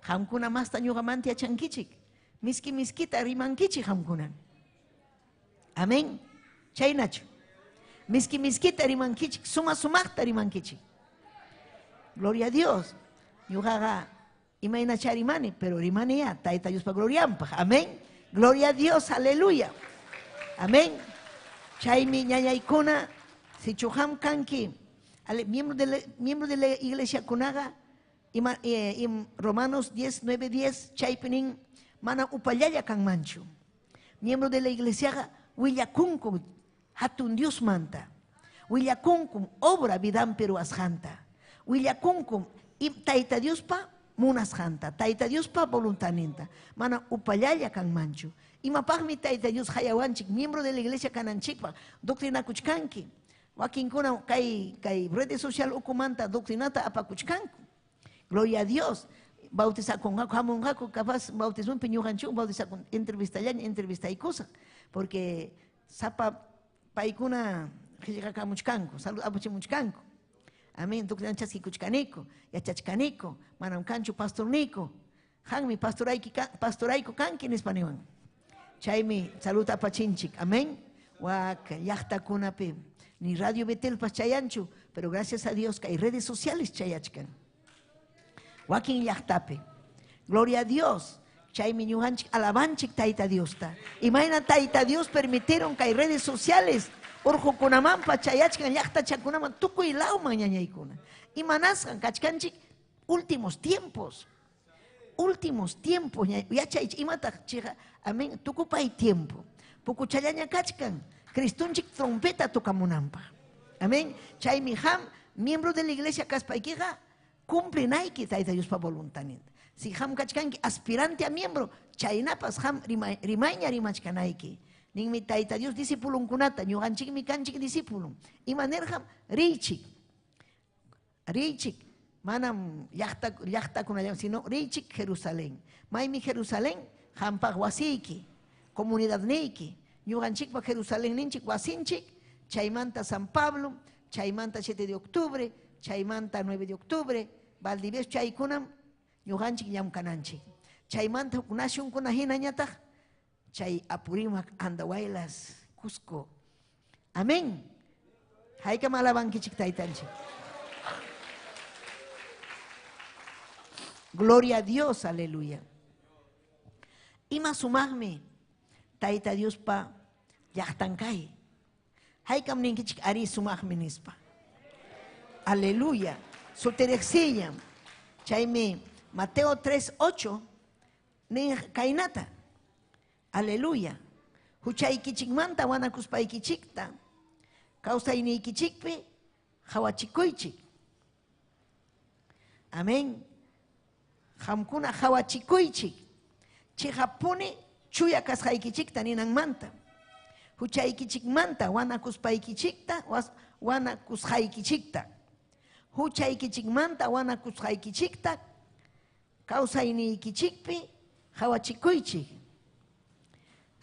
Hamkuna masta ñuqa manti yachankichik. Miskita rimankichik hamkuna. Amén. Chaynachu. Miskita rimankichik, sumaqta rimankichik. Gloria a Dios. Ñuqaqa imayna charimani, pero rimani ya, tayta Dios pa gloriampaq. Amén. Gloria a Dios, aleluya. Amén. Chaymi ñañaykuna, si chuham kanki, miembro de la iglesia kunaga, Romanos 10, 9, 10, chaypinin, mana upallaya kanmanchu. Miembro de la iglesia, willakunkum, hatun Dios manta. Willakunkum, obra vidam pero asjanta. Willakunkum, tayta Dios pa, munas janta. Taita Dios pa voluntaninta. Mana upallaya kan manchu. Imapagmi Taita Dios hayawanchik, miembro de la iglesia kananchikpa, doctrina kuchkanki. Wakinkuna kay redes social ukumanta doctrinata apakuchkanku. Gloria a Dios. Bautiza con jaco, capaz bautizó un piñujanchu, bautiza con entrevista y cosas. Porque sapa paikuna jijaka muchkanku, salud apuchi muchkanku. Amén. Doctrina chaski kuchkaniko, yachachkaniko, manam kanchu pastorniko. Hanmi pastoraiko kanki en español. Chaymi salud apachinchik. Amén. Wak yachta kunape. Ni Radio Betel pas chayanchu, pero gracias a Dios que hay redes sociales chayachkan. Wakin yachtape. Gloria a Dios. Chaymi ñujanchik alabanchik Taita Dios ta. Imagina Taita Dios permitieron que hay redes sociales. Orjo kunamampa chayachkan yachta chakunaman tukuy lao mañañaykuna. Imanaskan kachkanchik últimos tiempos. Últimos tiempos. Yachay imatak chiha. Amén. Tukupay tiempo. Puku chayaña kachkan. Cristunchik trompeta tocamunampa. Amén. Chaymi ham, miembro de la iglesia Kaspaikiga, cumple naiki Taita Dios pa voluntanin. Si ham kachkanki aspirante a miembro, chaynapas ham rimaña rimachkanaiki. Ningmi Taita Dios discipulum kunata, ñuganchik mi kanchik discipulum. Y manerham richik. Richik. Manam yachta kunayam, sino richik Jerusalén. Maimi Jerusalén, ham pagwasiki, comunidad neiki. Ñuganchik pa Jerusalén ninchik wasinchik, chaymanta San Pablo, chaymanta 7 de octubre, chaymanta 9 de octubre, Valdivieso chaykunam, ñuganchik llamkananchik. Chaymanta nación kunahina ñataj, chay apurimak Andahuaylas, Cusco. Amén. Haykam alabankichik taytanchik. Gloria a Dios, aleluya. Ima sumagme. Taita Dios pa yachtankay. Haykam ninkichik ari sumag minispa. Aleluya. Soterexiyam. Chayme Mateo 3:8 nin kainata. Aleluya. Huchaykichik manta wanakuspaykichikta. Kausaynikichikpi hawachikuychik. Amén. Hamkuna hawachikuychik. Chihapuni chuya kasqaykichikta ninan manta. Huchaykichikmanta wanakuspaykichikta wanakusqaykichikta. Huchaykichikmanta wanakusqaykichikta kawsaynikichikpi hawachikuychik.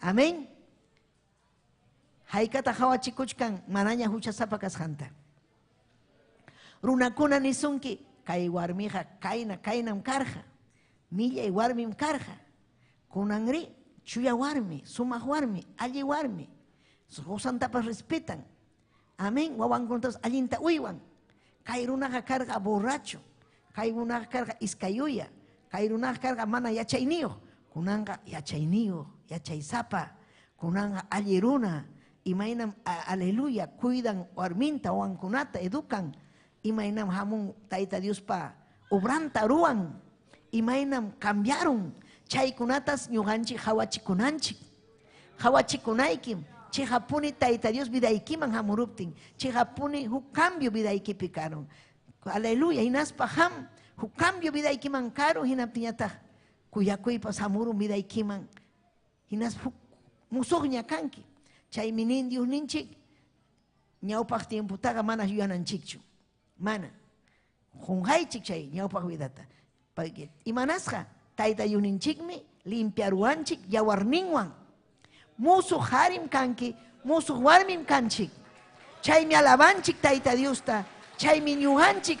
Amén. Haykata hawachikuchkan manaña huchasapa kasqanta. Runakuna nisunki kay warmija kaynam karja. Millay warmim karja. Kunangri, chuya warmi, sumaq warmi, alli warmi. Susantapas respetan. Amén. Wawan contas allinta uywan. Kay runaqa karga borracho. Kay runaqa karga iskayuya. Kay runaqa karga mana yachayniyo. Kunanga yachayniyo, yachaysapa. Kunanga alli runa. Imaynam, aleluya, cuidan warminta wawankunata, educan. Imaynam hamun Taita Dios pa obranta ruan. Imaynam cambiaron. Chaykunatas ñuganchik hawachikunanchik. Hawachikunaykim. Chihapuni Taita Dios vidaykiman hamuruptin. Chihapuni hu cambio vidaykipi karon. Aleluya. Hinaspa ham hu cambio vidaykiman karon hinaptiñataq. Kuyakuypas hamurun vidaykiman. Hinas musuqña kanki. Chaymi nin Dios ninchik. Ñawpaq tiemputaqa mana yuyananchikchu. Mana. Junhaychik chay ñawpaq vidata. Imanasqa. Taita yuninchikmi limpiaruanchik yawarninwan. Musuq harim kanki, musuq warmim kanchik. Chaymi alabanchik Taita Diosta. Chaymi ñujanchik,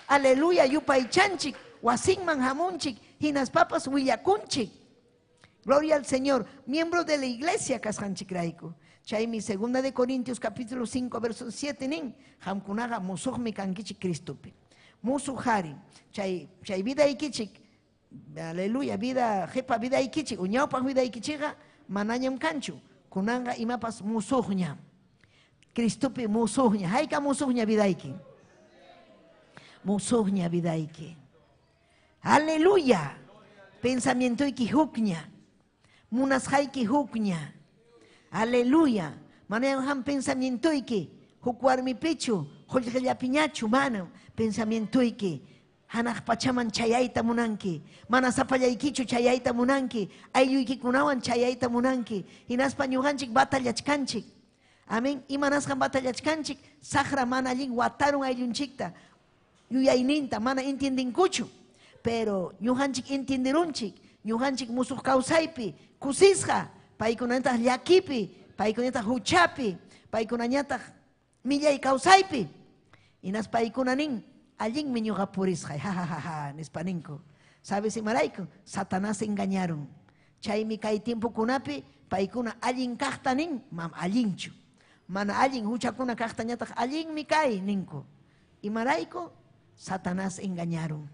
aleluya, yupaychanchik, wasinman hamunchik, hinaspapas willakunchik. Gloria al Señor. Miembro de la iglesia kasqanchik rayku. Chaymi 2 de Corintios capítulo 5 verso 7 nin. Hamkunaqa musuqmi kankichik Cristopi. Musuq harim. Chay vida ikichik. Aleluya, vida, jepa vida ikichik, uñawpak vida ikichiga, manañam kanchu, kunanga imapas musuqña. Cristopi musuqña, hayka musuqña vida iki. Musuqña vida iki. Aleluya, pensamiento iki hukña, munas hayki hukña. Aleluya, manayam ham pensamiento iki, hukwarmi pechu, holjallapiñachu manam, pensamiento iki. Hanaq pachaman chayayta munanki. Mana sapallaykichu chayayta munanki. Aylluykunawan chayayta munanki. Hinaspa ñuqanchik batallachkanchik. Amén. Imanasqan batallachkanchik. Saqra mana allin watarun ayllunchikta. Yuyayninta mana entiendinkuchu. Pero ñuqanchik entenderunchik. Ñuqanchik musuq kawsaypi kusisqa. Paykunataq llakipi. Paykunataq huchapi. Paykunañataq millay kawsaypi. Hinaspa paykunanin allin ñuqa purisqay, jajajaja, nispaninku. ¿Sabes imarayku? Satanás engañaron. Chaymi kay tiempokunapi paykuna allin kaqta nin, allinchu. Mana allin huchakuna kaqtañataq allinmi kay ninku. Imarayku? Satanás engañaron.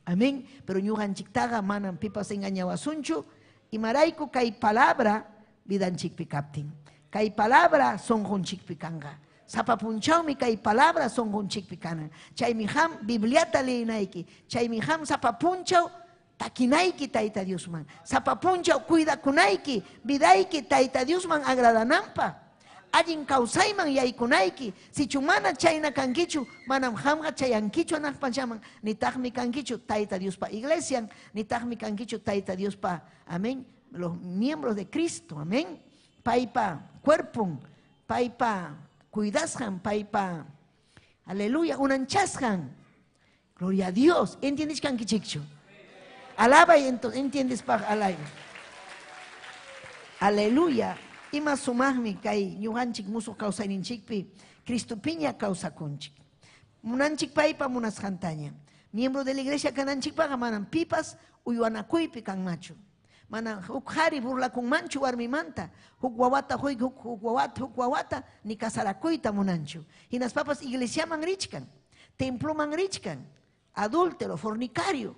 Amén. Pero ñuqanchiktaqa manan pipas engañawasunchu. Imarayku kay palabra vidanchikpi kaptin. Kay palabra sonqunchikpi kanga. Sapapunchawmi kay palabra sonqunchikpi kanan. Chaymi ham Bibliata leynayki. Chaymi ham sapapunchaw takinayki Tayta Diosman. Sapapunchaw cuidakunayki vidayki Tayta Diosman agradananpa. Allin kawsayman yaykunayki. Sichu mana chayna kankichu, manam hamqa chayankichu anaqpachaman. Nitaqmi kankichu Tayta Diospa iglesian, nitaqmi kankichu Tayta Diospa, amén, los miembros de Cristo, amén. Paypa cuerpon, paypa cuidasjan, paypa, aleluya, unanchasjan. Gloria a Dios. ¿Entiendes kankichikchu? Alaba y entonces, ¿entiendes pa alay? Aleluya. Ima sumahmi kay ñuqanchik musuq kawsayninchikpi Cristupiña kawsakunchik. Munanchik paypa munasqantaña. Miembro de la iglesia kananchikpaqa manan pipas uywanakuypi kanmachu. Mana huk qhari burlakunmanchu warmimanta. Huk wawata huk wawata ni kasarakuyta munanchu. Hinaspapas iglesiaman richkan, temploman richkan, adúltero, fornicario.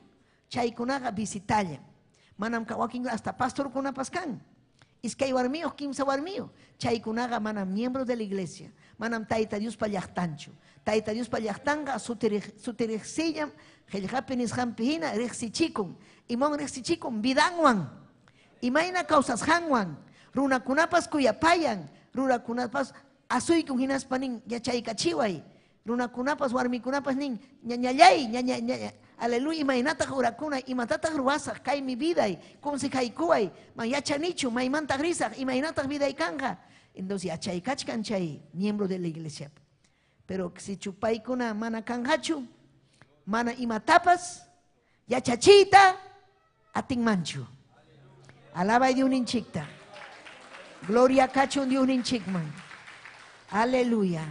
Chaykunaqa visitalla. Manam wakin hasta pastorkunapas kan. Iskay warmiyo, kimsa warmiyo. Chaykunaqa manam miembros de la iglesia. Manam Tayta Dios pa llaqtanchu. Tayta Dios pa llaqtanga sutirixsillam, qillqapi nisqanpi hina riqsichikun. Imon riqsichikun vidanwan. Imayna kawsasqanwan. Runakunapas kuyapayan. Runakunapas asuykun hinaspa nin yachaykachiway. Runakunapas warmikunapas nin ñañallay, aleluya, imaynataq urakuna, imatataq ruwasaq, kay mi viday, consejaykuway, man yachanichu, maymantaq risaq, imaynataq viday kanja. Entonces yachaykachkan chay miembro de la iglesia. Pero si chupaykuna mana kanjachu, mana imatapas, yachachita, atinmanchu. Alaba Dios ninchikta. Gloria kachun Dios ninchikman. Aleluya.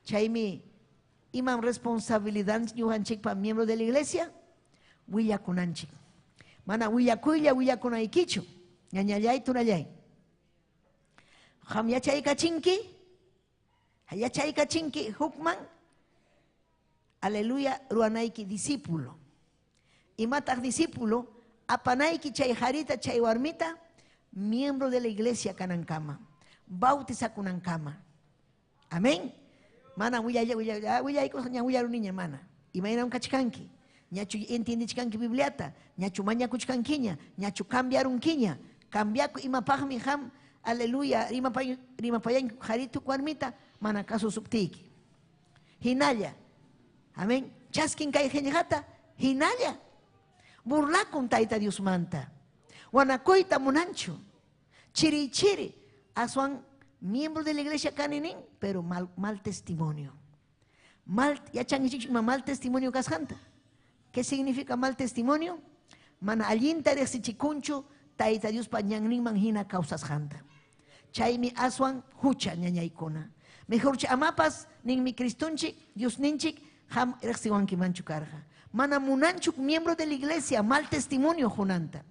Chaymi imam responsabilidad ñuqanchik pa miembro de la iglesia, willakunanchik. Mana willakuylla willakunaykichu, ñañallay tunallay. Ham yachaykachinki hukman, aleluya, ruanayki discípulo. Imataq discípulo, apanayki chay harita, chay warmita, miembro de la iglesia kanankama, bautizakunankama. Amén. Mana willay cosa ña willaru niña mana. Imaynawan kachkanki. Ñachu entendichkanki Bibliata. Ñachu mañakuchkankiña. Ñachu cambiarunkiña. Cambiaku imapaqmi ham, aleluya, rimapayan haritu warmita, mana caso subtiki. Hinalla. Amén. Chaskin kay qillqata, hinalla. Burlakun Tayta Dios manta. Wanakuyta munanchu. Chiri. Aswan miembro de la iglesia kaninin, pero mal testimonio. Mal testimonio kasjanta. ¿Qué significa mal testimonio? Mana allinta rexichikunchu, Tayta Dios pa ñanninman hina causas janta. Chaymi aswan hucha ñañaykuna. Mejor amapas nin mi Cristunchik, Dios ninchik, ham rexiwanki manchu karja. Mana munanchuk miembro de la iglesia, mal testimonio junanta.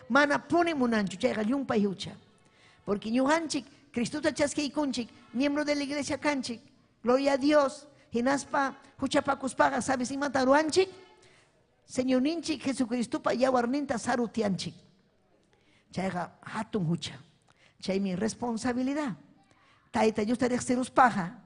Mana pone munanchu, chayga yunpa hucha. Porque ñuqanchik Cristo chasqueikunchik, miembro de la iglesia kanchik, gloria a Dios, hinaspa, huchapakuspaga, ¿sabes si mataruanchik? Señor ninchik, Jesucristo pa yawarninta sarutianchik. Chayga hatun hucha. Chay mi responsabilidad. Tayta Dios ta rexeruspaga,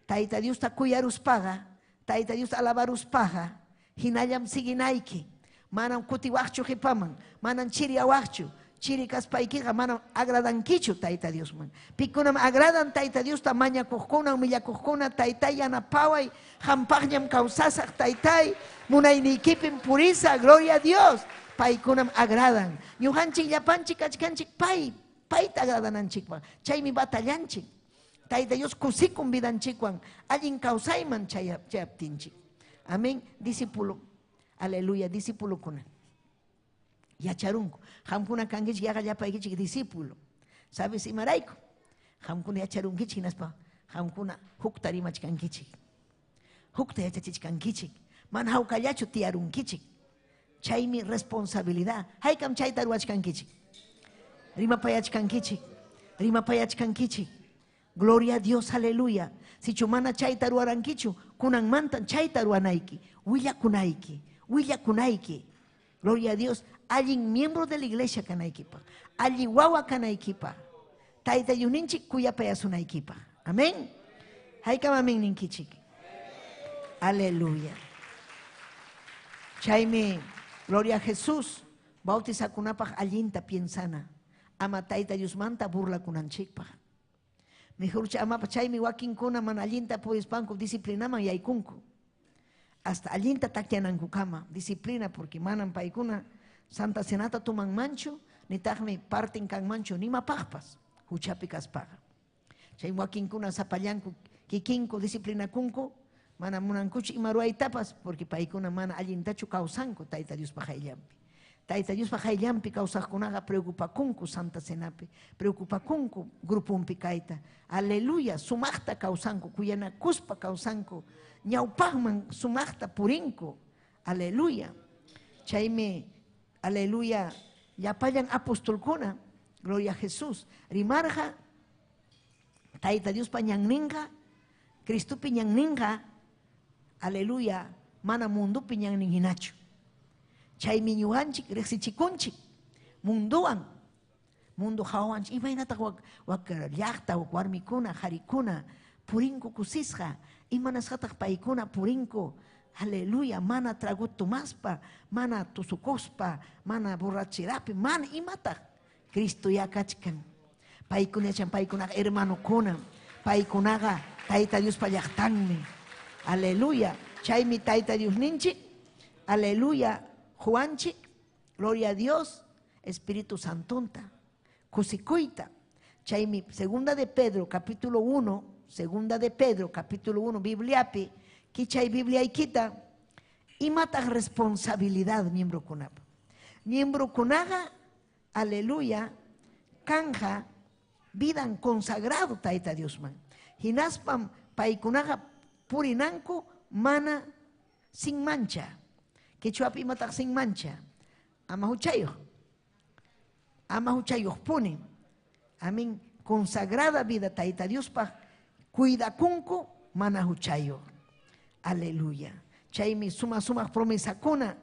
Tayta Dios ta kuyaruspaga, Tayta Dios ta alabaruspaga, hinayam siginaiki, manam kutiwachchu hipaman, manam chiriawachchu, chirikas paikiqa mana agradankichu Tayta Dios man. Pikunam agradan Tayta Dios tamaña kuhkuna, umillakuhkuna, Taytay yanapaway, hampaqñam kawsasaq Taytay, munayniykipin purisa, gloria a Dios. Paikunam agradan. Ñuqanchik llapanchik kachkanchik payta agradananchikman. Chaymi batallanchik. Tayta Dios kusikun vidanchikwan, allin kawsayman chayaptinchik. Amén. Discípulo. Aleluya, discípulo kuna. Yacharunku. Hamkuna kangichik yaga llapaykichik discípulo. ¿Sabes imarayku? Hamkuna yacharunkichik naspa. Hamkuna hukta rimachkankichik. Hukta yachachichkankichik. Man hawkallachu tiyarunkichik. Chaymi responsabilidad. Haykam chayta ruwachkankichik. Rimapayachkankichik. Rimapayachkankichik. Gloria a Dios, aleluya. Si chumana chayta ruwarankichu, kunan mantan chayta ruwanayki. Willakunayki. Willakunayki. Gloria a Dios. Allin miembro de la iglesia kanaykipa. Allin wawa kanaykipa. Tayta yuninchik kuyapayasunaykipa. Amén. Haykam amén ninkichik. Aleluya. Chayme, gloria a Jesús. Bautizakunapaj allinta piensana. Ama Tayta Dios manta burla kunanchikpa. Mejor ama chayme wakinkuna man allinta puispanku disciplinaman yaykunku. Hasta allinta takyananku disciplina porque manan paykuna Santa Senata tuman mancho, ni tagme parten kan mancho, ni mapagpas, huchapi kaspaga. Chay wakinkuna sapallanku, kikinku, disciplina kunku, mana munankuchi imaruay tapas, porque paykuna mana allintachu kausanku, Tayta Dios pajayllampi. Tayta Dios pajayllampi kausakunaga preocupa kunku Santa Senapi, preocupa kunku grupumpi kaita. Aleluya, sumachta kausanku, kuyana kuspa kausanku, ñawpagman sumachta purinku. Aleluya. Chayme, aleluya, llapayan apostolkuna, gloria a Jesús. Rimarja, Tayta Dios pañanninga, Cristo piñanninga, aleluya, mana mundo piñanninhinachu. Chaymi ñuqanchik riqsichikunchik, munduwan, mundo hawanchik, imaynataq wak llaqta, wak warmikuna, harikuna, purinku kusisqa, imanasqataq paykuna purinku, aleluya, mana trago tumaspa, mana tusukospa, mana borracherapi, mana imataq. Cristo yakachkan. Paykunachan paykunaqa hermanokuna, paykunaqa Tayta Dios pallaqtanmi. Aleluya. Chaymi Tayta Dios ninchik. Aleluya. Juanchik. Gloria a Dios. Espíritu Santonta. Kusikuita. Chaymi segunda de Pedro capítulo 1, segunda de Pedro capítulo 1, Bibliapi. Kichay Biblia ikita, imataq responsabilidad miembro kunapa. Miembro kunaga, aleluya, kanja, vidan consagrado Tayta Dios man. Hinaspam paykunaga purinanku mana sin mancha. Quechuapi imataq sin mancha. Amahuchayoh. Amahuchayoh puni. Amén. Consagrada vida Tayta Dios pa cuida kunku mana huchayoh. Aleluya. Chaymi suma promesa kuna.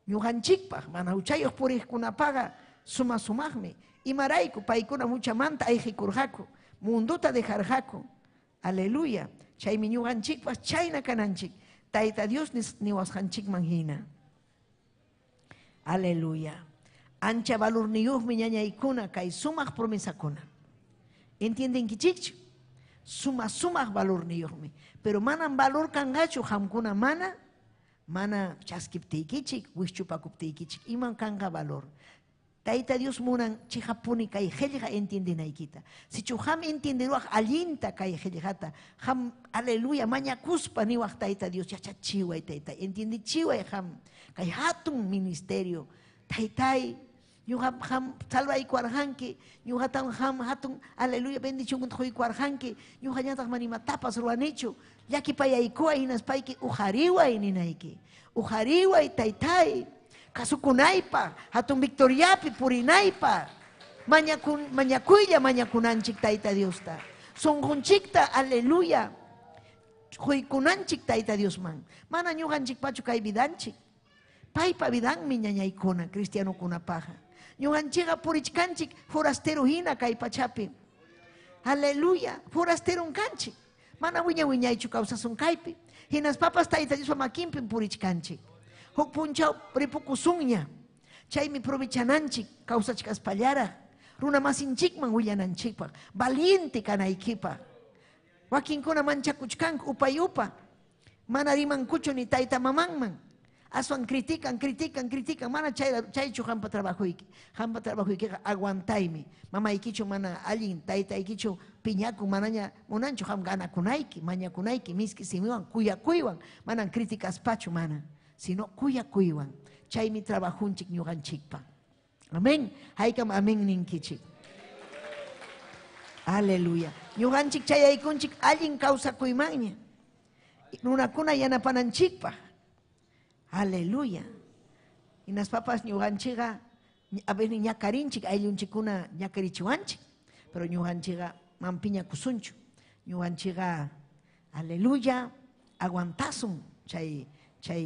Ñuqanchikpaq mana huchayoq puriqkunapaqa sumaqmi. Imarayku paykuna mucha manta ayqikurqaku. Munduta dejarqaku. Aleluya. Chaymi ñuqanchikpaq chayna kananchik. Tayta Dios niwasqanchikman hina. Aleluya. Ancha valorniyuqmi ñañaykuna kay sumaq promesakuna. ¿Entiendenkichikchu? Sumaq valorniyuqmi. Pero manan valor kangachu hamkuna mana chaskiptiykichik, wishchupakuptiykichik, iman kanga valor. Tayta Dios munan chihapuni kay qillqa entiendenaykita. Si ham entenderuaq allinta kay qillqata, ham aleluya mañakuspa niwaq Tayta Dios yachachiway tayta, entiendichiway ham kay hatun ministerio. Taytay, ñuqa ham salvaykuarqanki, ñuqatan ham hatun aleluya bendicionkunta quykuarqanki, ñuqa ñataq manimatapas ruwanichu, llakipayaykuway hinaspayki ujariway ninayki. Ujariway taytay, kasukunaypa, hatun victoriapi purinaypa, mañakuylla mañakunanchik Tayta Diosta. Sunqunchikta aleluya, quykunanchik Tayta Diosman. Mana ñuqanchikpachu kay vidanchik. Paypa vidanmi ñañaykuna, cristianukunapaqa. Ñuqanchikqa purichkanchik forastero hina kay pachapi. Aleluya, forastero kanchik. Mana wiñaychu kawsasun kaypi. Hinas papas Tayta Diospa makinpin purichkanchik. Huk punchaw ripukusunña. Chaymi provechananchik kawsachkaspallara. Runa masinchikman willananchikpaq. Valiente kanaykipa. Wakinkuna manchakuchkanku upay-upa. Mana rimankuchu ni tayta mamanman. Aswan critican. Mana chaychu hampa trabajuyki. Hampa trabajuykiqa aguantaymi. Mamaykichu mana allin taytaykichu piñaku manaña munanchu ham ganakunayki, mañakunayki, miski simiwan, kuyakuywan. Manan criticaspachu mana. Sino kuyakuywan. Chaymi trabajunchik ñuqanchikpa. Amén. Haykam amén ninkichik. Aleluya. Ñuqanchik chayaykunchik allin kawsakuymanña. Runakuna yanapananchikpa. Aleluya. Inas papas ñuqanchiqa a veces ñakarinchik ayllunchikuna ñakarichiwanchik. Pero ñuqanchiqa mampiña kusunchu. Ñuqanchiqa aleluya aguantasun chay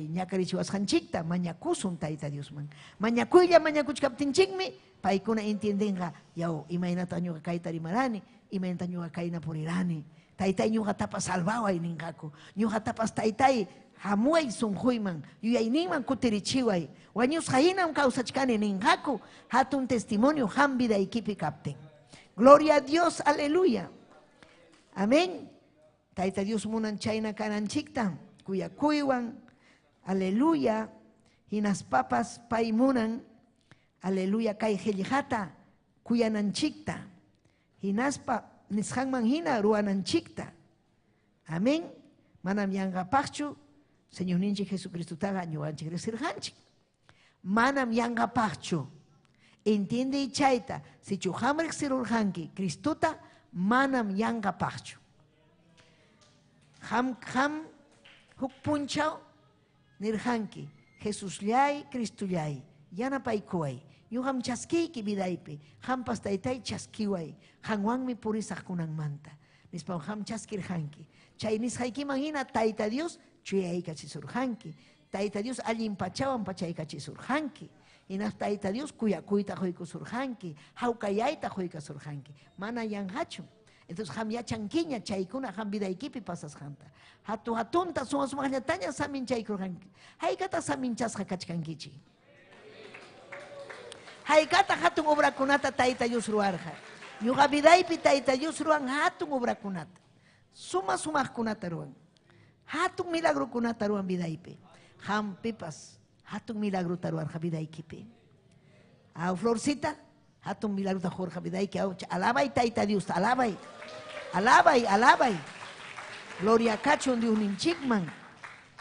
ñakarichiwasqanchikta mañakusun tayta Diosman. Mañakuchkaptinchikmi paykuna entiendenqa yaw imaynata ñuqa kayta rimarani, imaynata ñuqa kayna purirani. Taytay ñuqatapas salvaway ninqaku. Ñuqatapas taytay hamuay sunquyman, yuyayninman kutirichiway. Wañusqa hinam kawsachkani ninqaku. Hatun testimonio hamvidaykipi kaptin. Gloria a Dios, aleluya. Amén. Tayta Dios munan chayna kananchikta, kuyakuywan, aleluya. Hinas papas pay munan, aleluya, kay qillqata kuyananchikta. Hinaspa nisqanman hina ruwananchikta. Amén. Manam yanqapaqchu Señor ninchik Jesucristotaqa ñuqanchik riqsirqanchik. Manam yanqapaqchu. Entiende chayta, si chuqam riqsirurqanki Cristota, manam yanqapaqchu. Ham huk punchaw nirqanki Jesusllay, Cristollay, yanapaykuway. Ñuqam chaskiyki vidaypi, hampas taytay chaskiway, hanwanmi purisaqkunanmanta. Nispam ham chaskirqanki. Chay nisqaykiman hina tayta Dios chuyaykachisurqanki. Tayta Dios allin pachawan pachaykachisurqanki. Hinas tayta Dios kuyakuyta quykusurqanki, hawkayayta quykasurqanki. Mana yanqachu. Entonces ham yachankiña chaykuna ham vidaykipi pasasqanta. Hatunta sumasumaqllataña saminchaykurqanki. Haykata saminchasqa kachkankichi. Haykata hatun obrakunata tayta Dios ruarqa. Ñuqa vidaypi tayta Dios ruan hatun obrakunata. Sumaqkunata ruan. Hatun milagrukunata ruan vidaypi. Hampipas hatun milagruta ruarqa vidaykipi. Florcita, hatun milagruta jorqa vidayki. Alabay tayta Dios, alabay. Alabay. Gloria kachun Diosninchikman.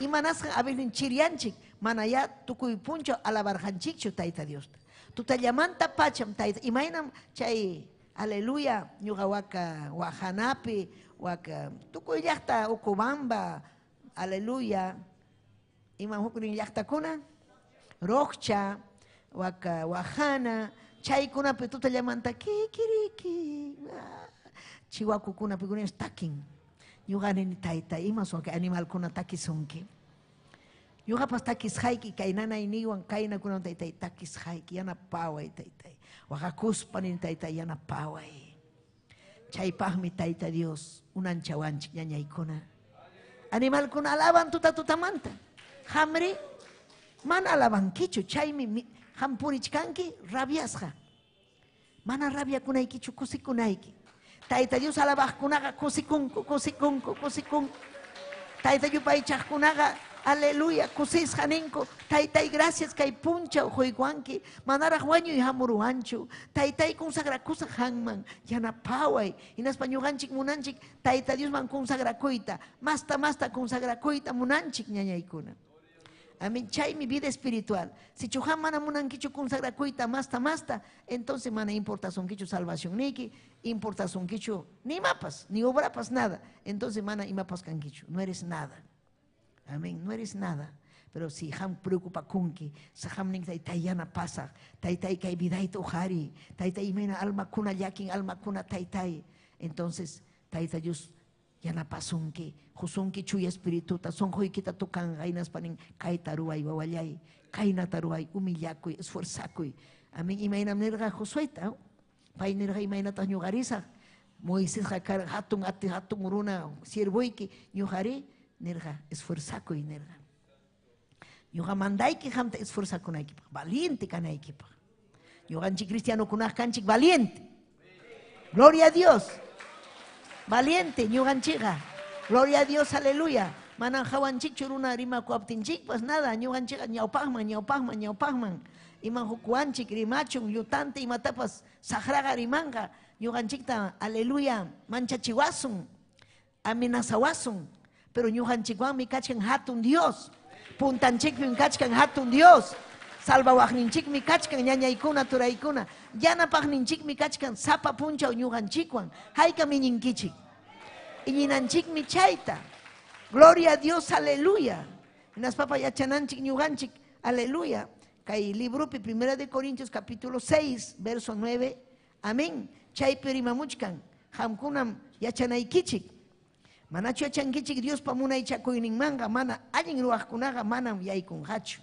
Imanasqa abelin chirianchik. Manaya tukuy puncho alabarjanchikchu tayta Dios. Tutallamanta pacham tayta. Imaynam chay aleluya ñuqa waka Wajanapi, waka tukuy llaqta Ukubamba, aleluya. Iman huknin llaqtakuna, Roqcha, waka Wajana, chaykunapi tutallamanta kikiriki. Chihuacukunapi kunapas takin. Ñuqanini tayta ima sonki animalkuna takisunki. Ñuqapas takisqayki kay nanayniwan kaynakunawan taytay takisqayki yanapaway taytay. Waqakuspanin taytay yanapaway. Chaypaqmi tayta Dios unanchawanchik ñañaykuna. Animalkuna alaban tutamanta. Hamri mana alabankichu chaymi hampurichkanki rabiasqa. Mana rabiakunaykichu kusikunayki. Tayta Dios alabaqkunaqa kusikunku. Tayta yupaychaqkunaqa aleluya, kusisqa ninku. Taytay gracias kay punchaw quykuanki. Manaraq wañuy hamuruanchu. Taytay consagrakusaq hanman yanapaway. Hinaspa ñuqanchik munanchik tayta Diosman consagrakuyta. Masta consagrakuyta munanchik ñañaykuna. Amén. Chay mi vida espiritual. Si chuhan mana munankichu consagrakuyta masta, entonces mana importa sonkichu salvación niki, importa sonkichu ni mapas, ni obrapas, nada. Entonces mana imapas kankichu, no eres nada. Amén, no eres nada. Pero si ham preocupa kunki, sa ham ning taytay yana pasa, taytay kay vidayta uhari, taytay mena alma kuna yakin, alma kuna taytay. Entonces taytay Dios yana pasunki, husunki chuya espirituta, son hoykita tukan gainas paning kay taruay wawalay, kay na taruay umillakuy, esforzakuy. Amén, imaynam nirga Josueta, pay nirga imaynata ñugarisa, Moisés hatun uruna sirvoyki ñugari, nirga esforzakuy nirga. Ñuqa mandayki hamta esforzakunaykipaq, valiente kanaykipaq. Ñuqanchik cristiano kunaq kanchik valiente. Gloria a Dios. Valiente ñuqanchikqa. Gloria a Dios, aleluya. Manan hawanchikchu runa rimakuaptinchik, pues nada, ñuqanchikqa ñawpaqman. Iman hukuanchik rimachun, llutante imatapas saqraqa rimanqa. Ñuqanchikta, aleluya, manchachiwasun, amenazawasun. Pero ñuqanchikwanmi kachkan hatun Dios. Puntanchikmi kachkan hatun Dios. Salvawaqninchikmi kachkan ñañaykuna turaykuna. Yanapaqninchikmi kachkan sapa punchaw ñuqanchikwan. Haykami ñinkichik. Iñinanchikmi chayta. Gloria a Dios, aleluya. Nas papa yachananchik ñuqanchik, aleluya. Kay librupi 1 de Corintios capítulo 6, verso 9. Amén. Chaypi rimamuchkan. Hamkunam yachanaykichik. Manachu yachankichik Dios pamunay chakuyninmanga, mana allin ruwaqkunaqa manam yaykunqachu.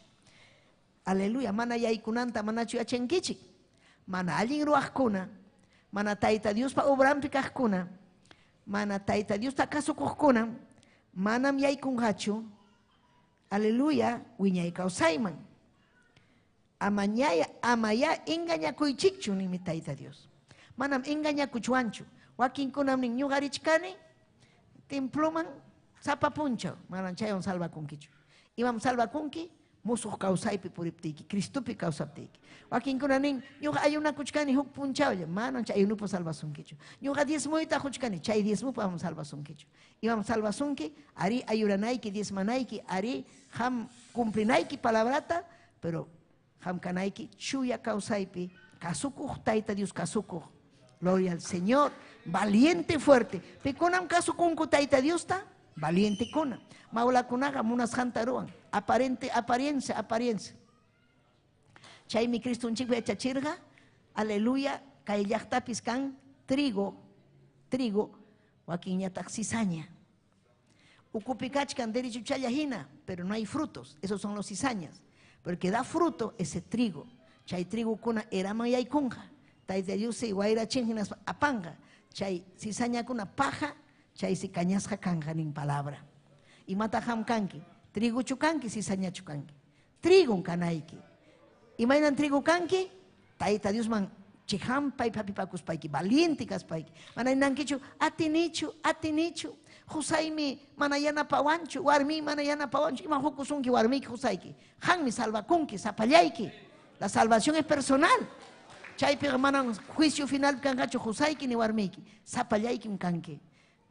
Aleluya, mana yaykunanta manachu yachankichik. Mana allin ruwaqkuna, mana tayta Dios pa obrampi kaqkuna, mana tayta Dios ta kasukuqkuna, manam yaykunqachu. Aleluya, wiñay kawsayman. Amaya engañakuychikchu nimi tayta Dios. Manam engañakuchwanchu. Wakinkunam nin ñuqarichkani, temploman sapa punchaw, manam chayon salvakunkichu. Imam salvakunki, musuq kawsaypi puriptiki, Cristopi kawsaptiki. Wakinkuna nin, ñuqa ayunakuchkani huk punchawlla, manam chay ayunupa salvasunkichu. Ñuqa diezmuyta huchkani, chay diezmupa am salvasunkichu. Imam salvasunki, ari ayuranayki, diezmanayki, ari ham cumplinayki palabrata, pero ham kanayki chuya kawsaypi, kasukuq tayta Dios kasukuq. Gloria al Señor, valiente fuerte. Pekunam kasukunku tayta Dios ta, valiente kuna. Maulakunaga munas hantaruan, apariencia. Chaymi Cristo un chico chachirga, aleluya, kay llaqtapis kan trigo, wakiñataq cizaña. Ukupikachkan derecho chayajina, pero no hay frutos, esos son los cizañas. Pero el que da fruto, ese trigo. Chay trigo kuna erama yaykunja. Tayta Dios se guaira chinginas apanga. Chay cizaña kuna paja, chay si cañasja kanja nin palabra. Y mata ham kanki, trigo chukanki, cizaña chukanki. Trigo kanayki. Y mainan trigo kanki, tayta Dios man chiham pay papipakus payki, valiente kaspayki. Manay nankichu, atinichu. Husaymi manayana pawanchu, warmi manayana pawanchu. Ima hukusunki warmiki husayki. Hanmi salvakunki, sapallayki. La salvación es personal. Chaypi manan juicio final kankachu husayki ni warmiki. Sapallayki kanki.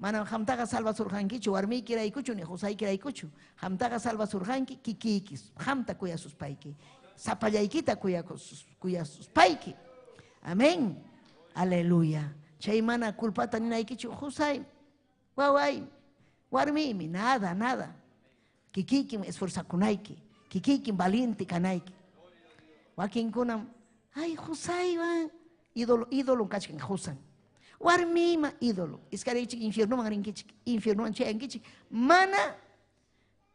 Manan hamtaga salva surjankichu, warmiki raykuchu ni husayki raykuchu. Hamtaga salva surjanki, kikikis. Hamta kuya sus payki. Sapallaykita kuya sus payki. Amén. Aleluya. Chay mana culpata ni naykichu husay. Waway, warmimi, nada. Kikikim esforzakunayki. Kikikim valiente kanayki. Wakinkunam, ay, husaywan. Ídolo kachkan husan. Warmima ídolo. Iskarichik infierno manrinkichik. Infierno anchayankichik. Mana,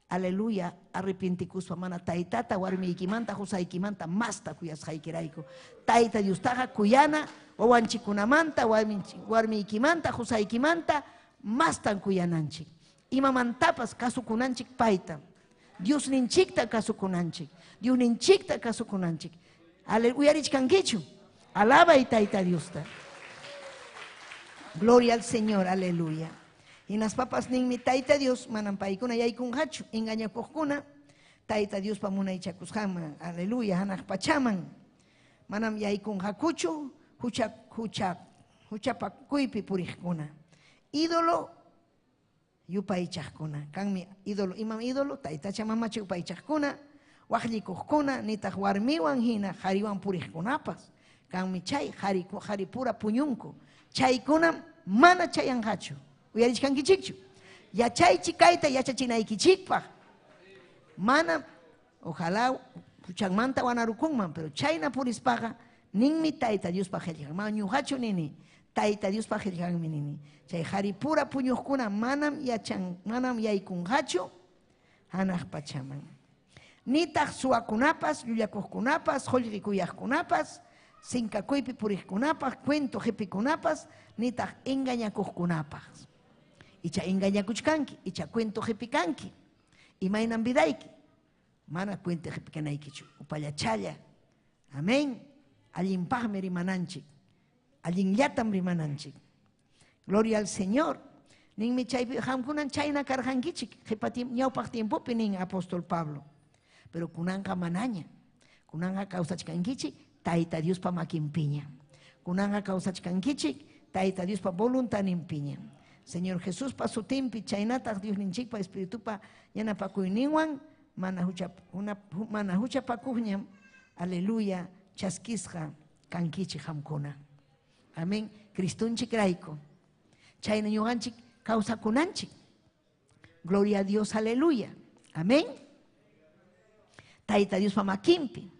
aleluya, arrepentikuspa mana taytata warmiykimanta husaykimanta masta kuyasqaykirayku. Tayta Diostaqa kuyana wawanchikunamanta warmiykimanta husaykimanta mastan kuyananchik. Imamantapas kasukunanchik payta. Dios ninchikta kasukunanchik. Dios ninchikta kasukunanchik. Uyarichkankichu. Alaba y tayta Diosta. Gloria al Señor, aleluya. Y nas papas ninmi tayta Dios manan paykuna yaykunqachu, engañakuqkuna. Tayta Dios pamuna ichakusqanman, aleluya, hanaq pachaman. Manam yaykunqakuchu, huchapakuypi puriqkuna. Ídolo yupaychaqkuna. Kanmi ídolo, imam ídolo, taytacha mamacha yupaychaqkuna, waqllikuqkuna, nitaq warmiwan hina qhariwan puriqkunapas. Kanmi chay qhari pura puñunku. Chaykunam mana chayanqachu. Uyarichkankichikchu. Yachaychik kayta yachachinaykichikpaq. Mana, ojalá huchanmanta wanarukunman, pero chayna purispaqa ninmi tayta Diospaq qillqan. Mana ñuqachu nini. Tayta Dios pajillanmi nini. Chay haripura puñuqkuna manam yaykunqachu hanaq pachaman. Nitaq suwakunapas, llullakuqkunapas, qullqikuyaqkunapas, sinkakuypi puriqkunapas, cuento qipikunapas, nitaq engañakuqkunapas. Icha engañakuchkanki, icha cuento qipikanki. Imaynan vidayki. mana cuenta pequeñaikichu, upayachaya. Amén. Allimpajme rimananchik, allinllatam rimananchik. Gloria al Señor. Ning mi chay hamkunan chayna karjankichik, jepatim ñawpaj tiempo ning apóstol Pablo. Pero kunanka manaña, kunanka causachkankichik, taita Dios pa maquimpiña. Kunanka causachkankichik, taita Dios pa voluntad impiña. Señor Jesús pa su timpi, chaynata Dios ninchik pa espíritu pa yana pa kuiniwan, manahucha pa kuhñam, aleluya, chaskisja, kankichik hamkuna. Amén. Cristunchik raiko. Chayna ñuganchik causa kunanchik. Gloria a Dios, aleluya. Amén. Taita Dios pa makimpi.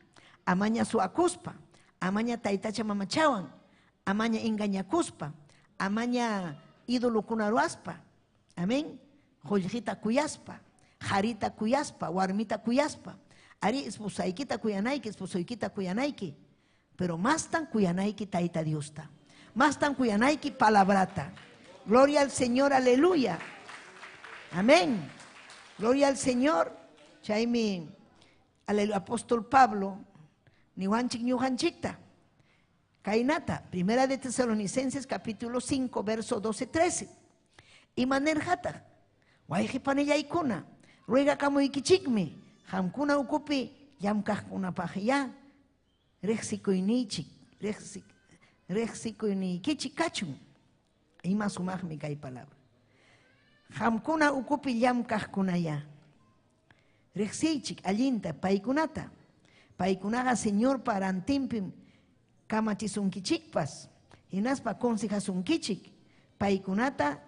Amaña su acuspa. Amaña taitacha mamachawan. Amaña engañakuspa. Amaña ídolo kunaruaspa. Amén. Joyjita kuyaspa. Jarita kuyaspa. Warmita kuyaspa. Ari esposaykita kuyanaiki, esposoykita kuyanaiki. Pero más tan kuyanaiki taita Diosta. Más tan kuyanaiki palabrata. Gloria al Señor, aleluya. Amén. Gloria al Señor. Chaymi, aleluya, apóstol Pablo, niwanchik ñujanchikta. Kainata, primera de Tesalonicenses, capítulo 5, verso 12-13. Y manerjata, guayjipaneyaykuna, ruega kamuikichikmi, hamkuna ukupi, yamkajkuna pajaya, rexikoynichik, rexikoynikichik kachun. Y más sumajmi kay palabra. Hamkuna ukupi yamkajkunaya. Rexichik, allinta, paikunata. Paikunaga Señor parantimpim, kamachisunkichikpas. Hinaspa consejasunkichik. Paikunata,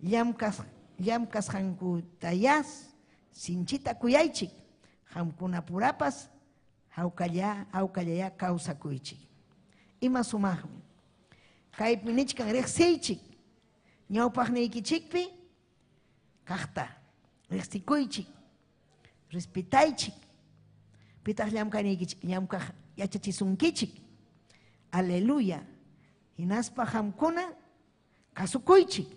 llamkas hankutayas, sinchita kuyaychik. Hamkuna purapas, haukallaya causa kuychik. Ima sumajmi. Kaipinichkan rexichik. Ñawpajniykichikpi, kajta, rexikuychik. Respetaychik. Pitaq llamkaniykichik, llamkaj yachachisunkichik. Aleluya. Hinaspa hamkuna kasukuychik.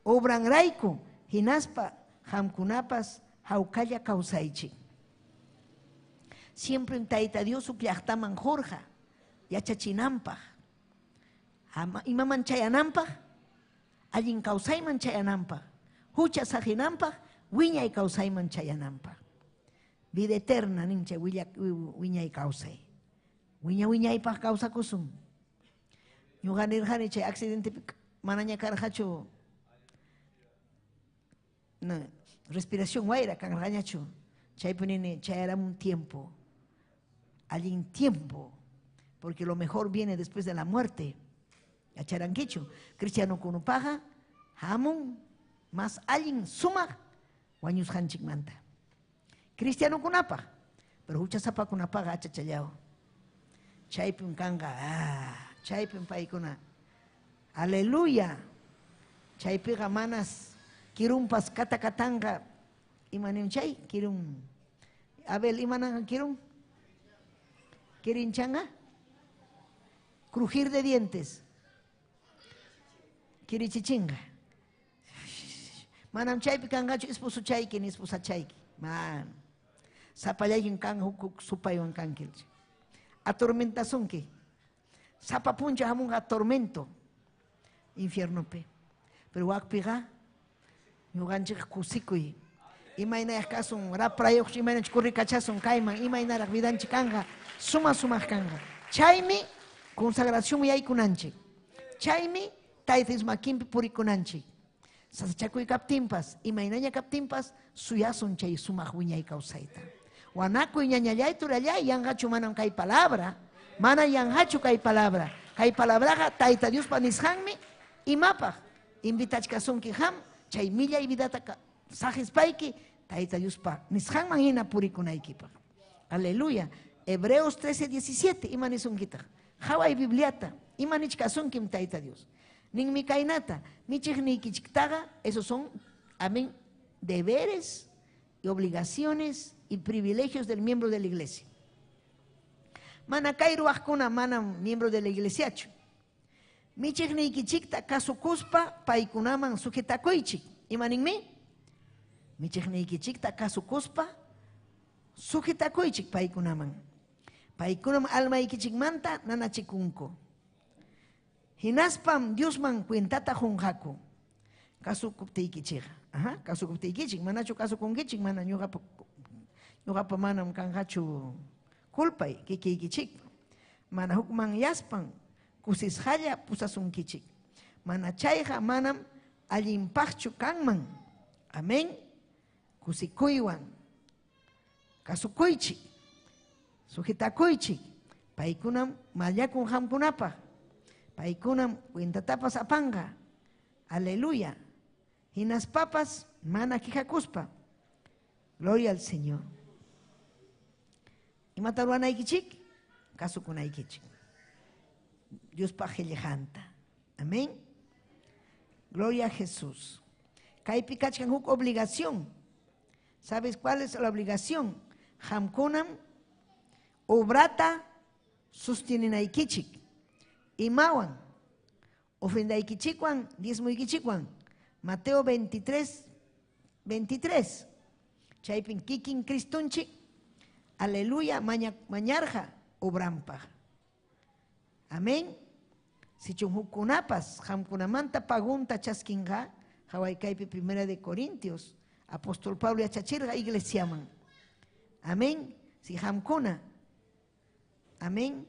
Obranrayku, hinaspa hamkunapas haukalla kausaychik. Siempre en taita Dios ukllaytaman jorja, yachachinampaj. Imaman chayanampaj, allin kausayman chayanampaj. Hucha sajinampaj, wiñay kausayman chayanampaj. Vida eterna ninche wiñay kausay. Wiñaypaj causa kusum. Ñuganirjani chay accidente manaña karjachu. No, respiración guaira kanrañachu. Chay punini chay era un tiempo. Allin tiempo. Porque lo mejor viene después de la muerte. Acharanquichu. Cristiano kunupaja, hamun, más allin suma, guañus hanchik manta. Cristiano kunapa, pero hucha sapa kunapaga achachayao. Chaypun kanga, chaypun paikuna. Aleluya. Chaypiga manas, kirumpas katakatanga. Imanim chay, kirum. Abel, imanan kirum. Kirinchanga. Crujir de dientes. Kirichichinga. Manam chaypi kangachu esposo chayki ni esposa chayki. Man. Sapayayin kang hukuk supayon kankil. Atormentación que. Sapa puncha hamun atormento. Infierno pe. Pero wakpiga. Ñuganchik kusikuy. Imayna yakasun raprayok imayna chkurri kachasun kaiman. Imayna vidanchik kanga. Suma kanga. Chaymi consagración yaykunanchik. Chaymi taithis makimpi purikunanchik. Sasachakuy kaptimpas, imaynaña kaptimpas, suyasun chay sumaq wiñay kawsayta. Wanakuy ñañallay turallay, yangachu manam kay palabra, mana yangachu kay palabra. Kay palabraga taita Dios panishanmi, imapaj, invitachkasunki ham, chay millay vidata sajispayki, taita Dios pa, nishanman hina purikunaykipaj. Aleluya. Hebreos 13:17, imanisunkitaj. Haway Bibliata, imanichkasunkim taita Dios. Ning mi kainata, mi chichnikitaga, esos son, amén, deberes y obligaciones y privilegios del miembro de la iglesia. Mana kairu akuna mana miembro de la iglesia. Mi chichnikita kasukuspa paikunaman sujetakoichik. Imanin mi chichnikita kasukuspa sujitakuichik paykunaman. Paykunam almaykichikmanta nanachikunku. Hinaspam Diosman cuentata junjaku. Kasukuptiykichik. Kasukuptiykichik. Manachu kasukunkichik mana ñuqapa manam kanqachu kulpay kikiykichik. Mana hukman yaspan kusisqalla pusasunkichik. Mana chayqa manam allinpaqchu kanman. Amén. Kusikuywan kasukuychik. Sujitakuychik. Paykunam mallakun hamkunapaq. Paykunam cuentatapas apanga. Aleluya. Hinaspapas mana kijakuspa. Gloria al Señor. Imata ruwanaykichik, kasukunaykichik. Dios pajellejanta. Amén. Gloria a Jesús. Kaypi kachkan huk obligación. ¿Sabes cuál es la obligación? Hamkunam obrata sustininaykichik. Imawan ofrendaykichikwan, diezmoykichikwan. Mateo 23, 23. Chaypin kikin Cristunchik. Aleluya, mañarja obrampa. Amén. Si chunjukunapas, hamkunamanta pagunta chaskinga, hawaikaipi 1 de Corintios, apóstol Pablo yachachirga iglesiaman. Amén. Si hamkuna, amén,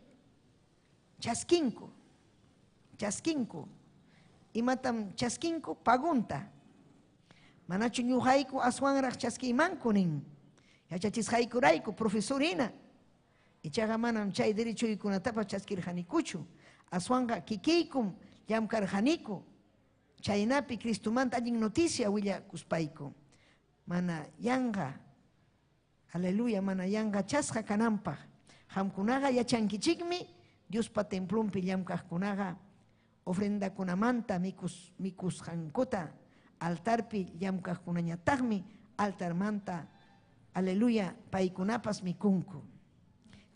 chaskinko, imatam chaskinko pagunta. Manachu ñuqayku aswanraq chaskimankunin. Yachachisqaykurayku profesorina. Ichaqa manam chay derechuykunatapas chaskirqanikuchu. Aswanga kikiykum llamkarqaniku. Chaynapi Cristumanta allin noticia willakuspayku. Mana yanga, aleluya, mana yanga chasqa kananpaq. Hamkunaqa yachankichikmi Diospa templumpi llamkaqkunaqa ofrendakunamanta mikusqankuta. Altarpi llamkaqkunañataqmi altarmanta, aleluya, paykunapas mikunku.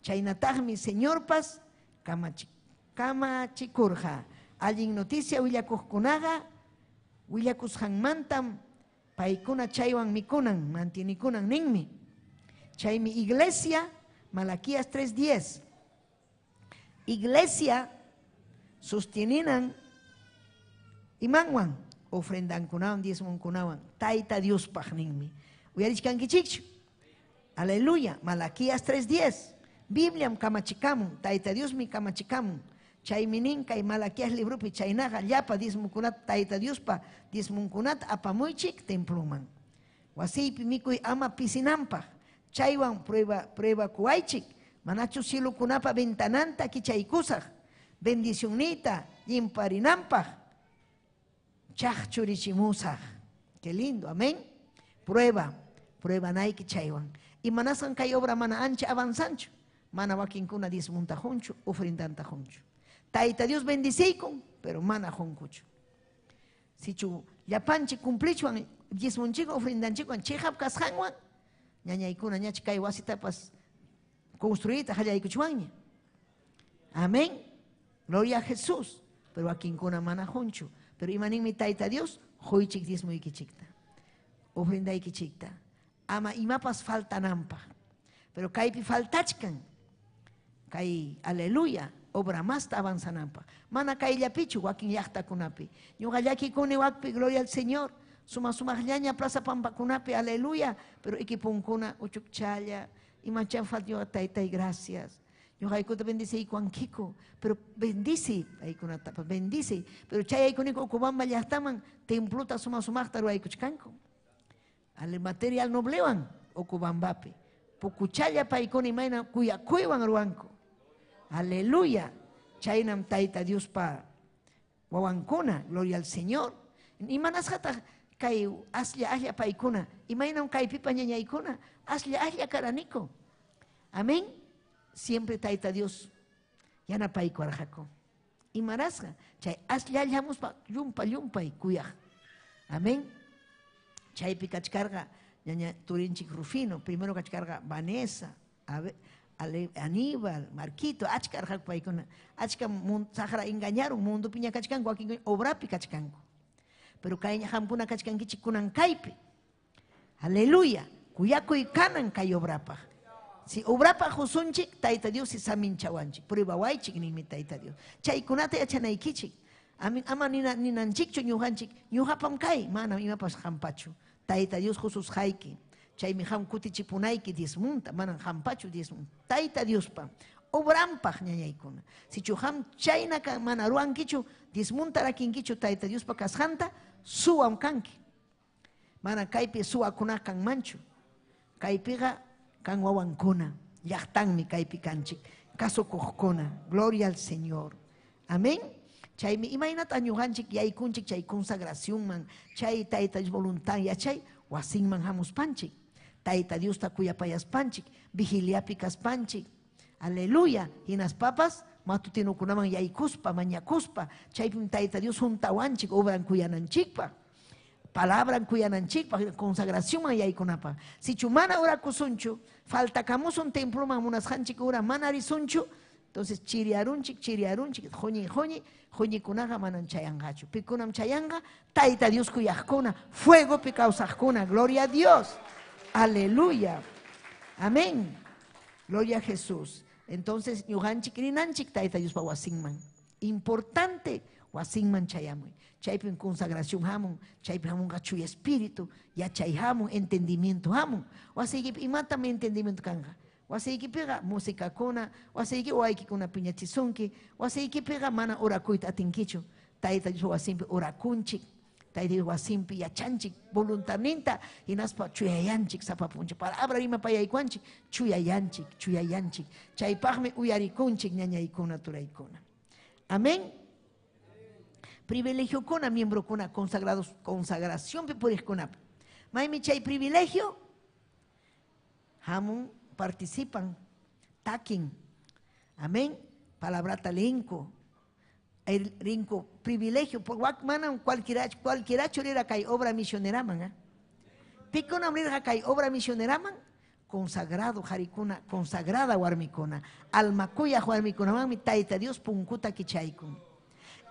Chaynataqmi Señorpas kamachikurqa. Allin noticia willakuqkunaqa willakusqanmantam paykuna chaywan mikunan, mantinikunan ninmi. Chaymi iglesia, Malaquías 3:10. Iglesia sosteninan imanwan ofrendankunawan, diezmonkunawan, Tayta Diospaq ninmi. Uyarishkankichikchu. Aleluya, Malaquías 3:10. Bibliam kamachikamun, Tayta Diosmi kamachikamun. Chaymi ninka y Malaquías librupi chaynaqa llapa diezmonkunata Tayta Diospa diezmonkunata apamuychik templuman. Wasiypi mikuy ama pisinanpaq. Chaywan prueba kuwaychik. Manachu cilukunapa ventananta kichaykusaq. Bendicionita llimparinanpaq. Chaqchurichimusaq. Qué lindo, amén. Prueba nayki chaywan. Y manasqan kay obra mana ancha avanzanchu. Mana wakinkuna diezmontajunchu, ofrendantajunchu. Tayta Dios bendiciykun, pero mana junkuchu. Sichu llapanchik cumplichwan, diezmonchikwan, ofrendanchikwan, chihap kasqanwan, ñañaykuna ñachi kay wasitapas construita hallaykuchwanña. Amén. Gloria a Jesús. Pero wakinkuna mana junchu. Pero imaninmi Tayta Dios, huychik diezmoykichikta, ofrendaykichikta. Ama imapas faltananpaq. Pero kaypi faltachkan. Kay, aleluya, obra más avanzananpaq. Mana kayllapichu wakin llaqtakunapi. Ñuqa llakikuni wakpi, gloria al Señor. Sumaqllaña plaza pampakunapi, aleluya. Pero equipunkuna uchukchalla. Imachan falta Taytay, gracias. Ñuqaykuta bendiciykuankiku. Pero bendici, aykunatapas, bendici. Pero chayaykuniku Ukubamba llaqtaman, templuta sumaqta ruwaykuchkanku. Al material noblewan Ukubambapi. Pukuchalla paykuna imayna kuyakuywan ruwanku. Aleluya. Chaynam Tayta Diospa wawankuna, gloria al Señor. Imanasqata kay aslla paykuna. Imaynam kaypipa ñañaykuna aslla karaniku. Amén. Siempre Tayta Dios yanapaykuarqaku. Imanasqa chay asllallamuspa llumpay kuyaq. Amén. Chaypi kachkarqa ñaña turinchik Rufino, primero kachkarqa Vanessa, Aníbal, Marquito, achkarqaku paykuna. Achka saqra engañaron, mundo piña kachkanku, wakin obrapi kachkanku. Pero kayña hampuna kachkankichik kunan kaypi. Aleluya. Kuyakuy kanan kay obrapaq. Si obrapa jusunchik, taita Dios si samin chawanchik. Prueba waichik ni mi taita Dios. Chaykunata yachanaykichik. Ama ninanchikchu ñujanchik. Ñuhapam kay, mana imapas hampachu. Taita Dios Jesús hayki. Chaymi ham kutichipunayki dismunta, manan hampachu dismunta. Taita Dios pam. Obrampaj ñañaykuna. Si chuham chayna mana ruankichu, dismuntarakinkichu taita Dios pa kasjanta, suwam kanki. Mana kaypi suwakuna kan manchu. Kaypiga kan wawankuna. Llaqtanmi kaypi kanchik. Kasukuqkuna. Gloria al Señor. Amén. Chaymi imaynata ñuqanchik yaykunchik chay consagracionman, chay taita Dios voluntaria, chay wasinman hamuspanchik. Taita Dios ta kuyapayaspanchik, vigiliapi kaspanchik. Aleluya. Hinas papas, matutinukunaman yaykuspa, mañakuspa, chaypim taita Dios juntawanchik, obran kuyananchikpa. Palabra kuyananchikpa, consagración man yaykunapa. Si chumana ora kusunchu, falta kamus un templo man munasjanchik ora manarisunchu, entonces chiriarunchik, joñi kunaga manan chayangachu. Pikunam chayanga, taita Dios kuyajkuna, fuego picausajkuna, gloria a Dios. Aleluya. Amén. Gloria a Jesús. Entonces, ñujanchik rinanchik taita Dios pa wasinman. Importante, wasinman chayamuy. Chaypin consagración hamun, chaypin hamun gachuy espíritu, ya chay hamun, entendimiento hamun. Wasiki imátame entendimiento kanga. Wasiki pega música kona, wasiki waiki kuna piñachisunki, wasiki pega mana orakuita atinkichu. Taita Dios wasimpi orakunchik, taita Dios wasimpi yachanchik, voluntariamente, y naspa chuyayanchik sapapunchik. Palabra rima payaykuanchik, chuyayanchik. Chaypagme uyarikunchik ñañaykuna turaykuna. Amén. Privilegio kuna, miembro kuna, consagrados, consagración por kuna. Maimi chay privilegio, hamun participan, takin, amén, palabrata linko, el rinco, privilegio, por wakmanan cualquiera chorera kay obra misionera man, pico namrira kay obra misionera man, consagrado harikuna, consagrada warmikuna, almakuya warmikuna mami taita Dios punkuta kichaykun.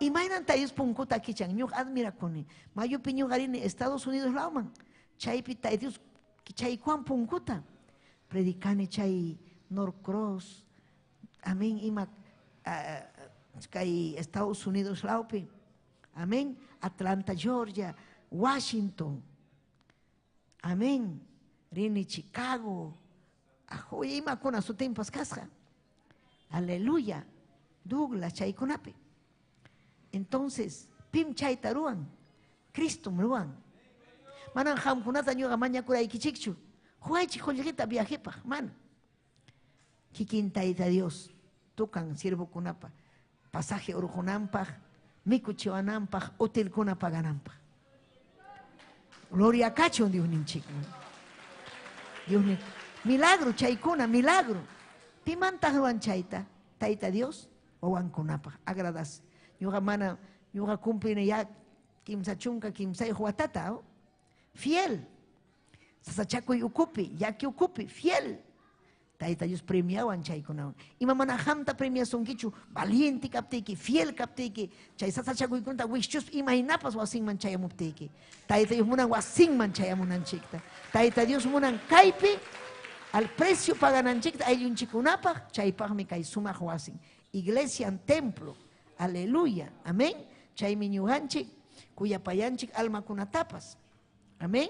Y mainan taita punkuta kichan, ñuk admira kuni, mayo piño garini Estados Unidos lauman, chaypi taita Dios kichaykuan punkuta. Predicane chay Norcross, amén, ima kay Estados Unidos laupe, amén, Atlanta, Georgia, Washington, amén, rini Chicago, ajoy ima kuna su tempas kasja, aleluya, Douglas chay kunape. Entonces, pim chay taruan, Cristo mruan, manan ham kunata ñuga maña kuray kichikchu. Juaychi jollita viajepa, man. Kikin taita Dios, tukan siervo kunapa, pasaje orujunampaj, mikuchiwanampaj, hotel kunapa ganampaj. Gloria cacho Dios ninchik. Dios ni milagro chaykuna, milagro. Pimantaj ruan chayta, taita Dios, owan kunapa, agradas. Ñuga mana, ñuga cumplina ya kimsa chunka, kimsa juatata, fiel. Sasachakuy ukupi, yaki ukupi, fiel. Taita Dios premiawan chaykunawan. Ima mana hamta premiación kichu, valiente kaptiki, fiel kaptiki. Chay sasachakuy kunta wishchus imaginapas wasinman chayamuptiki. Taita Dios munan wasinman chayamunanchikta. Taita Dios munan kaypi, al precio pagananchikta, ayunchikunapa, chaypagmi kay sumaq wasin. Iglesia en templo, aleluya, amén. Chaymi ñujanchik, kuyapayanchik alma kunatapas, amén.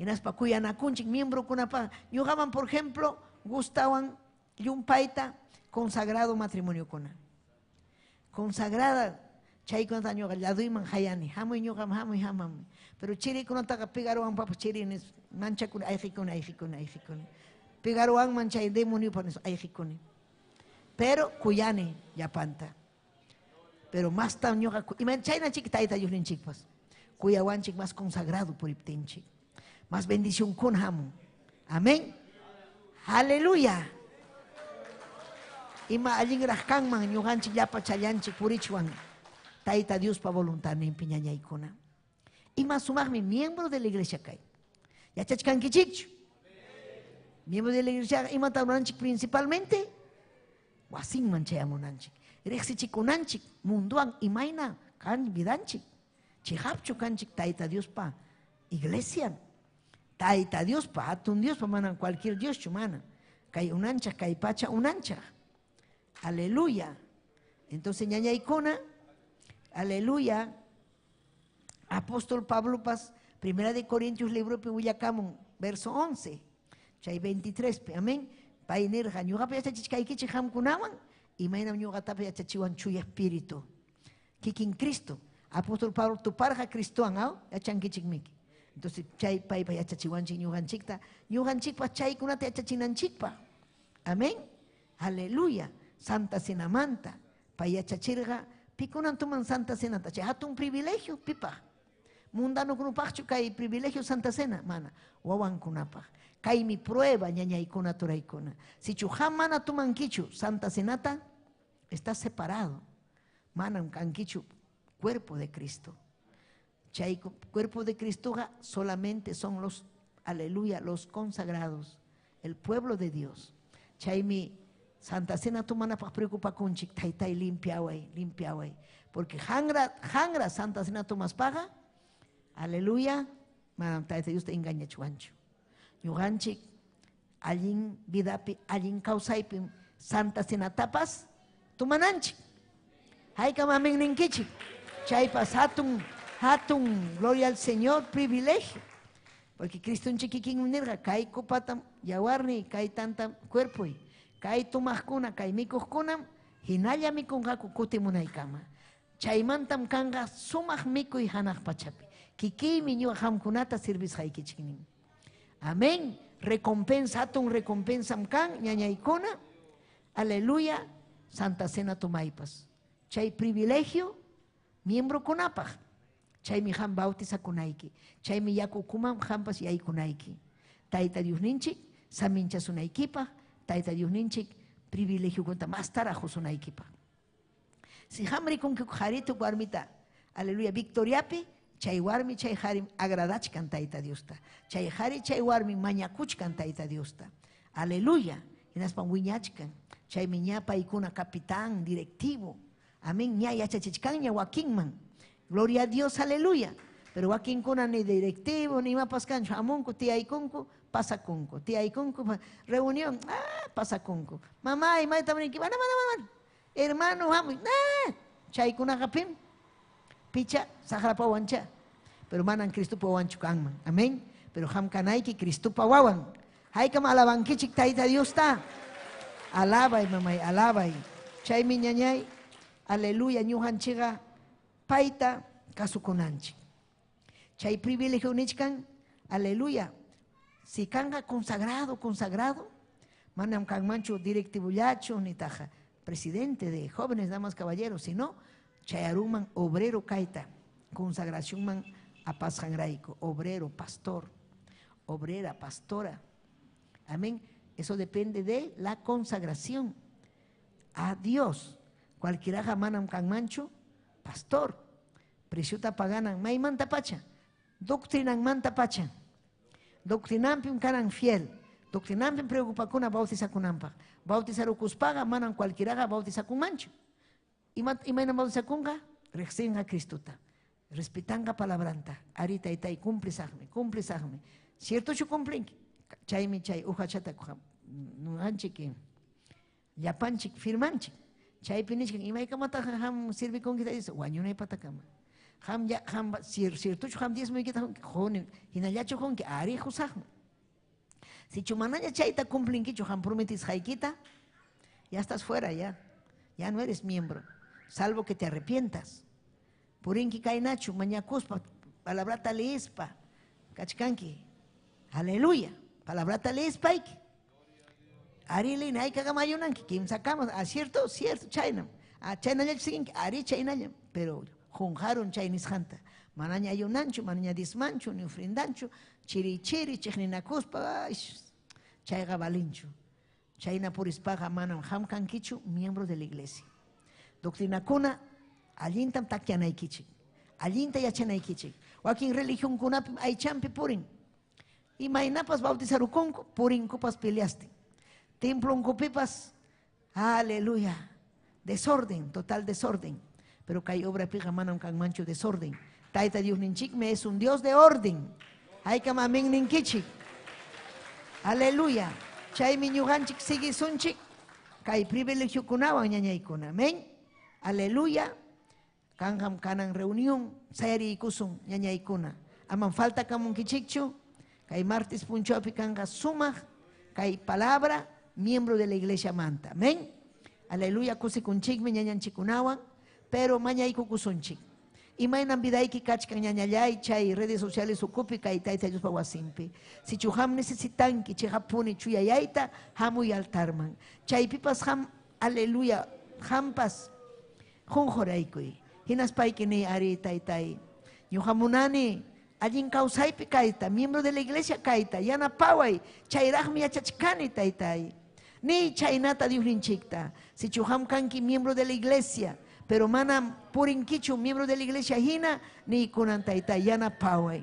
Y naspa kuyanakunchik miembro kunapa, ñugaman por ejemplo, gustaban yumpaita consagrado matrimonio kuna. Consagrada, chay kunata ñuga laduyman hayani, hamuy ñugam hamuy hamam. Pero chiri kunata pegaroan papa chiri mancha kuna ayjikuna. Pegaroan mancha demonio por eso ayjikuna. Pero kuyane yapanta. Pero más tan ñuga, y manchayna chiquitaita yunin chikpas. Kuyawanchik más consagrado por iptinchik. Más bendición con hamu. Amén. Aleluya. Ima allin raskanman ñuganchik yapa chayanchik purichuan. Taita Dios pa voluntad ni piñañaykuna. Ima sumagmi miembro de la iglesia kay. Yachachkankichikchu. Miembro de la iglesia ima taunanchik principalmente. Wasinman chayamunanchik. Rexichikunanchik munduan imaina kan vidanchik. Chihapchu kanchik taita Dios pa iglesia. Taita Dios pa, atun Dios pa manan cualquier Dios chumana. Kay unancha, kay pacha unancha. Aleluya. Entonces ñaña icona, aleluya. Apóstol Pablo pas, 1 de Corintios libro pe Willacamon, verso 11. Chay 23, amén. Painer ñuga pa yachachichkaykichi hamkunawan, y maina ñuga tapa yachachiwan chuya espíritu. Kikin Cristo. Apóstol Pablo tu parja Cristo angao, yachankichikmiki. Entonces chay pay pa yachachiwanchik ñuganchikpa chay kunata yachachinanchikpa. Amén. Aleluya. Santa Cena Manta. Pa yachachirga, pikunan tuman Santa Cena. Chay hatun privilegio pipa. Mundano kunupakchu kay privilegio Santa Cena, mana. Wawan kunapaj. Kay mi prueba ñañaykuna turaykuna. Si chuham mana tumankichu Santa Cenata, está separado. Manan kankichu cuerpo de Cristo. Chay cuerpo de Cristo solamente son los, aleluya, los consagrados, el pueblo de Dios. Chay mi Santa Cena tu mana pa preocupa con chik tai limpia way. Porque hangra Santa Cena tu mas paga, aleluya, manam tai Dios te engaña chuancho. Yuganchik, allin vidapi, allin causaipi, Santa Cena tapas, tu mananchik. Hay que mamen ninkichik. Chay pas hatun, gloria al Señor, privilegio. Porque Cristo en chiquiquín unirga, kay kupatam, yawarni, kay tanta cuerpo, kay tumascuna, kay mikuskuna, hinalla mikungaku kutimunaykama. Chaymantam kanga sumaj miku y hanaj pachapi. Kiki miñu hamkunata sirvis haykichinin. Amén. Recompensa, hatun recompensam kan, ñañaykuna. Aleluya. Santa Cena tumaypas. Chay privilegio, miembro kunapaj. Chay mi ham bautiza kunaiki. Chay mi yaku kumam hampas yay kunaiki. Taita Dios ninchik, samincha sunaikipa. Taita Dios ninchik, privilegio kunta más tarajo sunaikipa. Si hamri kun harito guarmita, aleluya, victoriapi, chay warmi chay harim agradachkan taita Diosta. Chay hari chay warmi mañakuchkan taita Diosta. Aleluya. Inaspan wiñachkan. Chay miñapa ikuna capitán, directivo. Amén. Ña yachachichkan ña wakinman. Gloria a Dios, aleluya. Pero wakin kuna ni directivo, ni mapas cancho. Amunku, tía y kunku, pasa kunku. Tía y kunku, reunión, pasa kunku. Mamá y mamá también, mana. Hermano, vamos, chay kuna kapim. Picha, sahara pawancha. Pero manan Cristo pawanchu kangman. Amén. Pero ham kanay ki Cristo pawawan. Hay kam alaban kichik taita Dios ta. Alabay, mamay, alabay. Chay miñañay, aleluya, ñuhan chiga. Paita kasukunanchi. Chay privilegio nichkan, aleluya. Si kanga consagrado, manam kang mancho directivo yacho, ni taja, presidente de jóvenes, damas, caballeros, sino chayaruman obrero kaita, consagración man apasjangraico, obrero, pastor, obrera, pastora. Amén. Eso depende de la consagración a Dios. Cualquiera manam kang mancho, pastor, presiuta paganan, may manta pacha, doctrinan manta pacha, doctrinampim kanan fiel, doctrinampim preocupa kuna bautiza kunampa, bautizar ukuspaga manan cualquiera bautiza kun mancho, y maina bautiza kunga, rexenga Cristuta, respetanga palabranta, arita itai cumplizagme, cierto chu cumplen, chay mi chay, ujachata kuham, nuanchiki, yapanchik, firmanchik. Chay pinichkan imay kamata ham sirvi con kita dice wañunay patakama ham ya ham cierto ham 10 muy kita hone hinallacho con que ari jusaj si chumananya chayta cumplen que ham prometis haikita ya estás fuera ya no eres miembro salvo que te arrepientas purinki kainachu mañakuspa palabrata leispa kachkanki aleluya palabrata leispa Ari na hay kagamayunan que kim sacamos, cierto, China. China ya siguen ari China ya, pero junjaron Chinese hanta. Manaña ayunancho, manaña dismancho, ni ofrendancho, chiri, chechninakuspa, chay gabalincho. China por ispaga manam ham kankichu, miembro de la iglesia. Doctrina kuna, allintam takianaikichi. Allinta yachanaikichi. Wakin religión kuna ay champi purin. Y mainapas bautizarukonko, purin kupas peleaste. Templo en copipas, aleluya, desorden, total desorden. Pero que hay obra pija manam can mancho desorden. Taita Dios ninchik me es un Dios de orden. Haykam amén ninkichik. Aleluya. Chaymi ñuqanchik siguisunchik kay privilegio kunawan ñañaykuna. Amén. Aleluya. Kanjam kanan reunión sayarikusun ñañaykuna. Aman falta kamunkichikchu. Kay martes punchopi kanga sumaq kay palabra miembro de la iglesia manta. Amén. Aleluya. Kusikunchikmi ñañanchikunawan pero mañaykukusunchik. Imainan vidayki kachkan ñañallay chay redes sociales ukupi kay tayta Diospa wasinpi. Si chuham necesitanki chihapuni chuyayayta hamuy altarman. Chaypipas ham aleluya hampas junjoraykuy. Hinaspayki ni ari taytay. Ñuhamunani allin kawsaypi kayta, miembro de la iglesia kayta, yanapaway chayraqmi yachachkani taytay. Ni chaynata Diosninchikta. Si chuham kanki miembro de la iglesia, pero manam purinkichu miembro de la iglesia hina ni kunan taytay yanapaway.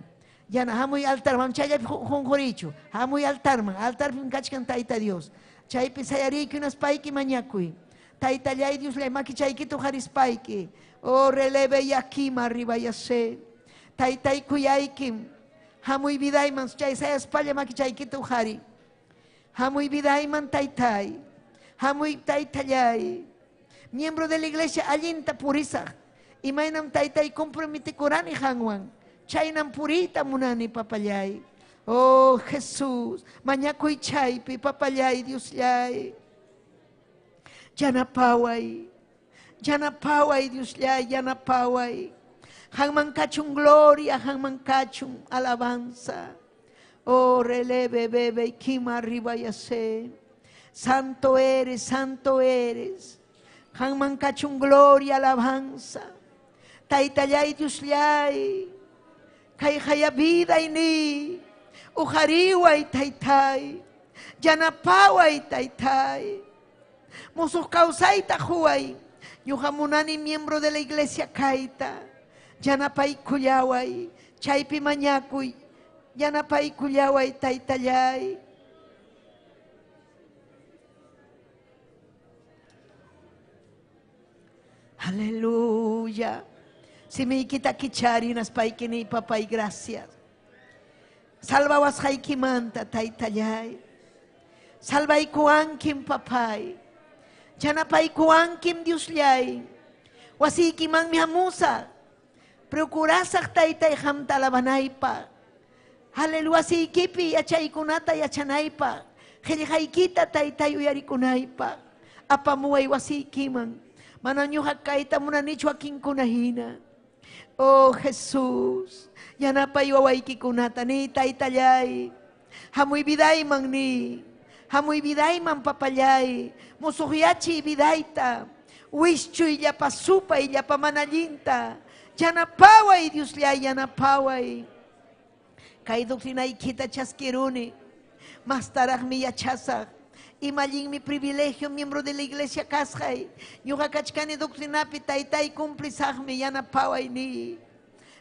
Yana hamuy altarman chayllapi junjorichu, hamuy altarman, altarpim kachkan tayta Dios. Chaypi sayariyki unaspayki mañakuy. Taytallay Dios le maki chaykito harispayki. Oh releve yakima arriba yase. Taytay kuyaykim. Hamuy vidayman chay sayaspalla maki chaykito hari. Hamuy vidayman taytay. Hamuy taytallay. Miembro de la iglesia allinta purisa. Imaynam taytay compromete kurani hangwan. Chaynam purita munani papallay. Oh Jesús, mañakuy chaypi papallay Diosllay. Yanapaway. Yanapaway Diosllay, yanapaway. Hangman kachun gloria, hangman kachun alabanza. Oh releve bebe kima arriba yase. Santo eres, santo eres. Hangman kachun gloria, alabanza. Taytallay Diosllay. Kay haya vida ini. Ujariway taytay. Yanapaway taytay. Musus kausayta huay. Yuhamunani miembro de la iglesia kaita. Yanapay kuyaway. Chaypi mañakuy. Yanapay kuyaway taytallay. Aleluya. Si me quita kicharinas paikini papay gracias. Salva was haikimanta taytallay. Salva ikuankim papay. Yanapay kuankim Diosllay. Wasikiman mi hamusa. Procurasak taytay hamtalabanaypa. Aleluya si kipi yachaykunata yachanaypa. Helhaykita taytay uyarikunaypa. Apamuay wasikiman. Mananyuhak kayta munanichu akin kunahina. Oh Jesús. Yanapay wawayki kunata ni taytallay. Hamuy vidayman ni. Hamuy vidayman papallay. Musuhyachi vidayta. Wischuy llapa supay llapa manalinta. Yanapaway Diosllay yanapaway. Kay doctrinaykita chaskiruni. Mastaraqmi yachasaq. Imallin mi privilegio miembro de la iglesia kashay. Ñuqa kachkani doctrinapi taytay cumplisaqmi yanapaway ni.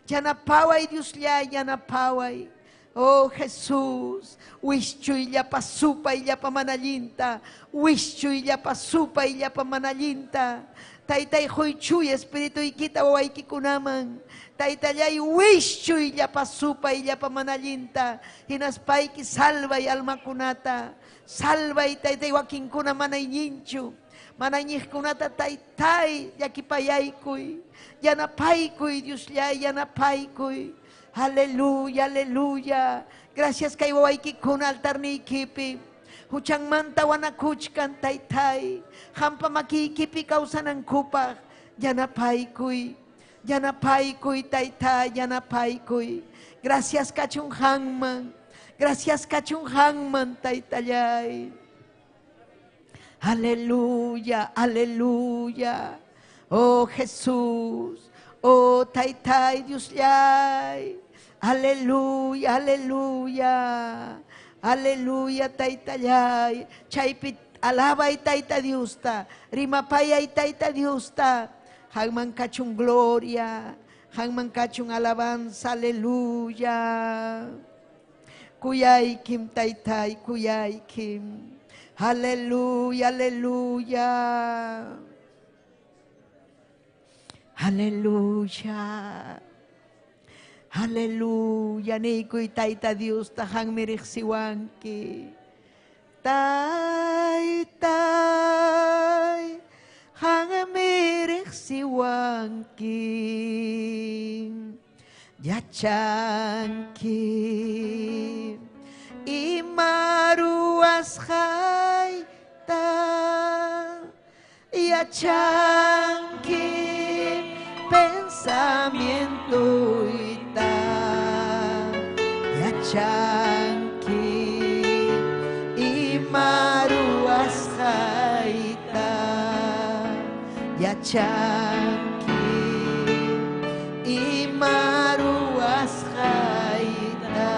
Yanapaway Diosllay yanapaway. Oh Jesús, wischuy llapa supay llapa manalinta. Wischuy llapa supay llapa manalinta. Taytay huychuy espíritu ikita wawaykikunaman. Taytallay wischuy llapa supay llapa manalinta. Hinaspayki salvay almakunata. Salvay taytay wakinkuna manayninchu. Manaynikunata taytay llakipayaykuy. Yanapaykuy Diosllay yanapaykuy. Aleluya, aleluya. Gracias kay wawaykikuna altarniykipi. Huchanmanta wanakuchkan taytay. Hampa makikipi kawsanankupaq. Yanapaykuy. Yanapaykuy taytay, yanapaykuy. Gracias kachun hangman. Gracias kachun hangman taytallay. Aleluya, aleluya. Oh Jesús. Oh taytay Diosllay. Aleluya, aleluya. Aleluya taytallay. Chaypit alabay tayta Diosta. Rimapayay tayta Diosta. Hangman kachun gloria. Hangman kachun alabanza. Aleluya. Kuyaykim taytay, kuyaykim. Aleluya, aleluya. Aleluya. Aleluya, nikoy tayta Dios tahang miriksiwanki. Tay, hang miriksiwanki. Yachanki, imaruas hayta. Yachanki, pensamiento ita. Yachanki, imaruas hayta. Yachanki, imaruas hayta.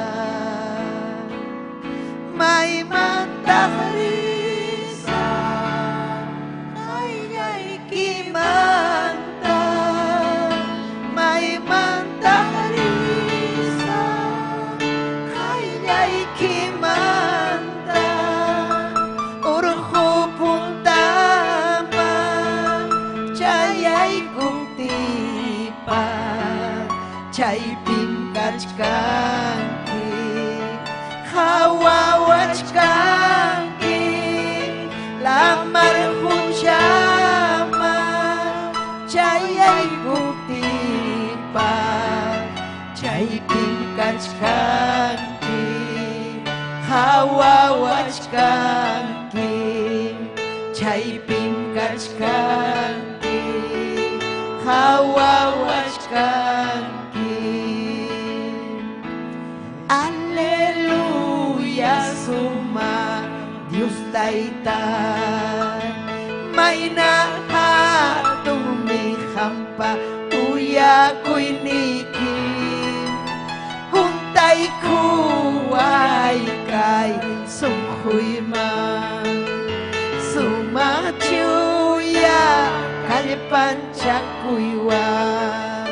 May mantakrisa, ay kimanta. May mantakrisa, ay kimanta. Urho puntama, chayay kumtipa. Chay pinkachkanki, hawawachkanki, lamar hunchama, chayay kutipa, chay pinkachkanki, hawawachkanki, chay pinkachkanki, hawawachkanki. Aleluya, suma Dios taytay. May nahatong hampa uya ko'y niki. Huntay kuway kay sunghoy man. Sumachuya kalpanchak kuywang.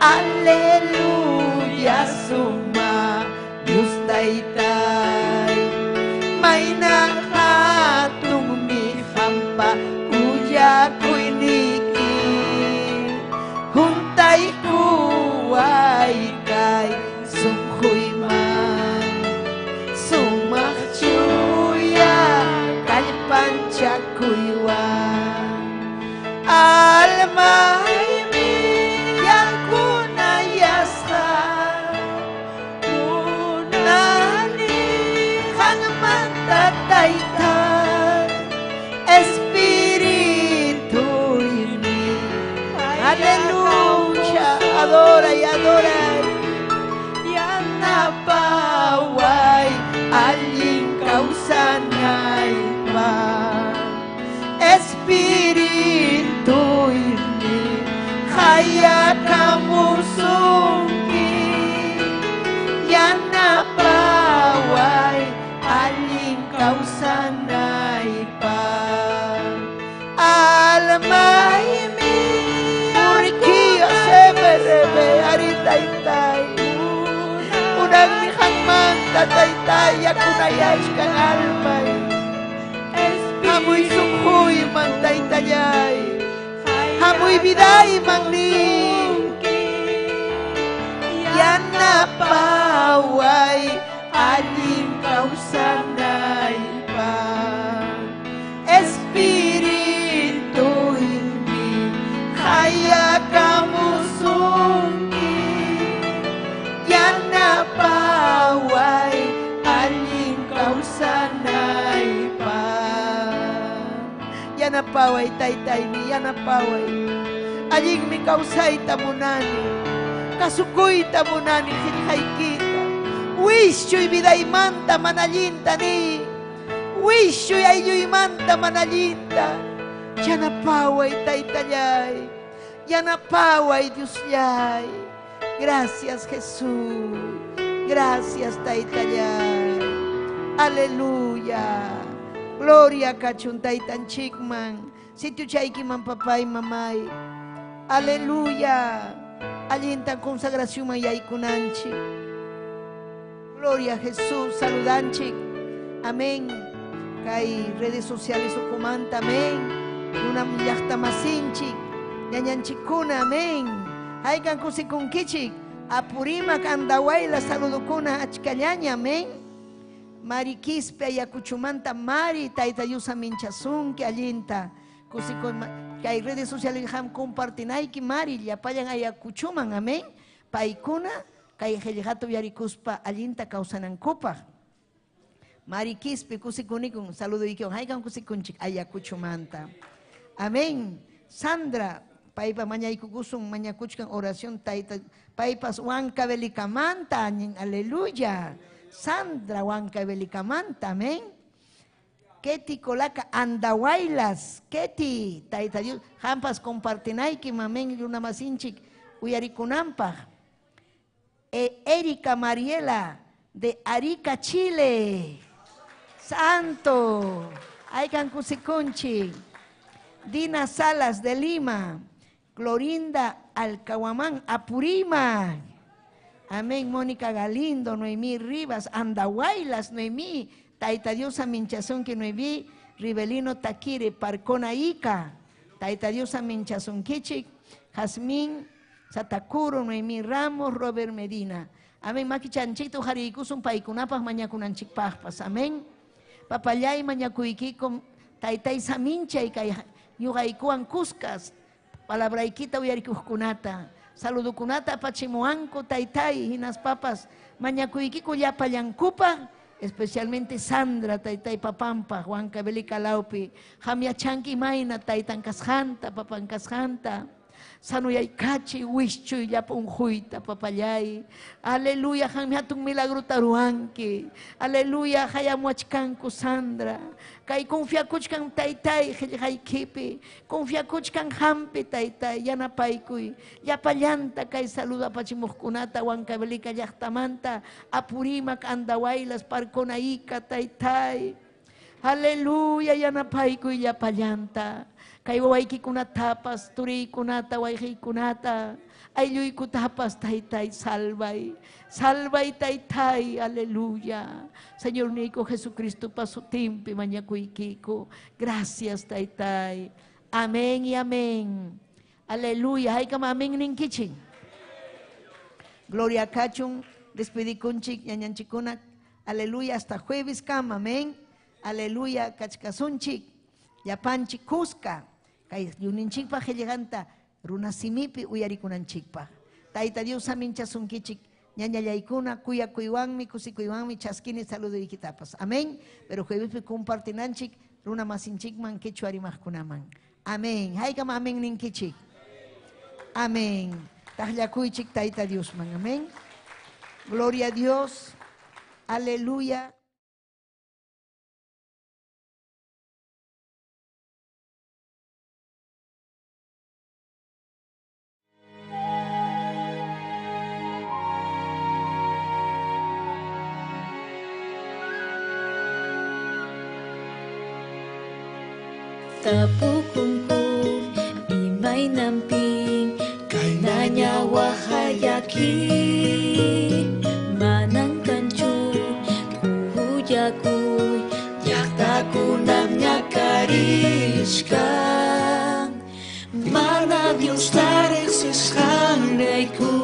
Aleluya, suma Diyos taytay. May nakatong mihampa, kuya ko'y niki. Huntay kuway kay sunghoy man. Sumakchuya kalpanchak kuywang. Almay yang kunayasha unani hang mantataytan Espiritu ini. Aleluya, adora y adora. Yang napaway aling kausanay pa Espiritu ini kaya kamu sungki. Yan napaway aling kausanay pa almay mi urkiya seberebe aritaytay unang mihang mantataytay akunayay kang almay hamoy sunghoy mantaytayay hamoy biday mangling yan napaway aling kausanay pa Espiritu ini kaya kamu sungki. Yan napaway aling kausanay pa yan napaway taytay mi yan napaway aling mi kausay tamunani kasukoy tamunani hinhay kita wisyo'y biday manta manalinta ni wisyo'y ayo'y manta manalinta yan napaway taytayay yan napaway Diyos yay. Gracias Jesús, gracias taytayay. Aleluya. Gloria kachuntay tanchikman. Sityo chayki man papay mamay. Aleluya. Alientan consagración mayay kunanchi. Gloria a Jesús. Saludanchik. Amén. Kay redes sociales o comanta. Amén. Unam yachta masinchik. Ñañanchikuna. Amén. Haykan kusikunkichik. Apurima Kandawaila saludukuna achkallaña, amén. Mari Quispe ayakuchumanta Mari Tayta Dios aminchasunki allinta. Que hay redes sociales ham compartinayki Mari llapayan ayakuchuman, amén. Paikuna kay helijato yarikuspa allinta kausanankupa. Mari Quispe kusikunikun saludo ikion haykan kusikunchik ayakuchumanta. Amén. Sandra paipa mañaykukusun mañakuchkan oración Tayta paipas huanca belicamanta, aleluya. Sandra huanca belicamanta, amén. Keti colaca andawailas, Keti, Tayta Dios, jampas compartinaiki, amén, una masinchik, uyarikunampa. Erika Mariela, de Arica, Chile. Santo, Aycan Cusiconchi. Dina Salas, de Lima. Clorinda Alcahuamán, Apurima. Amén. Mónica Galindo, Noemí Rivas, Andahuaylas, Noemí, Tayta Dios Aminchazón que Noemí, Rivelino Taquire, Parcona Ica, Tayta Dios Aminchazón Kichik, Jazmín, Satacuro, Noemí Ramos, Robert Medina. Amén. Maki chanchito jarikusun paikunapas mañakunanchik pajpas. Amén. Papayay mañakuiki Taytay Samincha y Yugaikuan Cuscas. Palabraikita uyarikukunata. Saludukunata pachimuanco Taytay hinas papas. Mañakuikiku ya payankupa. Especialmente Sandra Taytay Papampa, Juan Cabelica Laupi. Jamia Chanki Maina Taytan Casjanta, Papan Casjanta. Sanuyay kachi wischu ya punjuita papayay. Aleluya, jamiatun milagro taruanki. Aleluya, hayamuachkanku Sandra. Kay confiakuchkan Taytay haykipi. Confiakuchkan hampi Taytay yanapaykuy. Yapallanta kay saluda pachimukunata Huancavelica llaqtamanta. Apurimak andawailas parconaika Taytay. Aleluya, yanapaykuy yapallanta. Kay wawaykikunatapas, turiykunata, wayqiykunata, aylluykutapas, Taytay, salvay. Salvay, Taytay, aleluya. Señor Nico Jesucristo, paso timpi, mañakuykiko. Gracias, Taytay. Amén y amén. Aleluya. Haykam amén ninkichin. Gloria a Kachun, despedikunchik, ñañanchikunak. Aleluya, hasta jueves kam, amén. Aleluya, kachkasunchik. Yapanchik Cusca. Kay yuninchikpa lleganta runasimipi uyarikunanchikpa. Tayta Dios aminchasunkichik ñañallaykuna kuyakuywanmi kusikuywanmi chaskini saludo ikitapas. Amén. Pero jueves compartinanchik runa masinchikman quechua rimaqkunaman. Amén. Haykam amén ninkichik. Amén. Tajllakuychik Tayta Diosman. Amén. Gloria a Dios. Aleluya. Tapukunku imay namping kainanya wahayaki manang kanchu kuhuyakuy yaktakunam nyakarishkan mana Dios tareksiskan reiku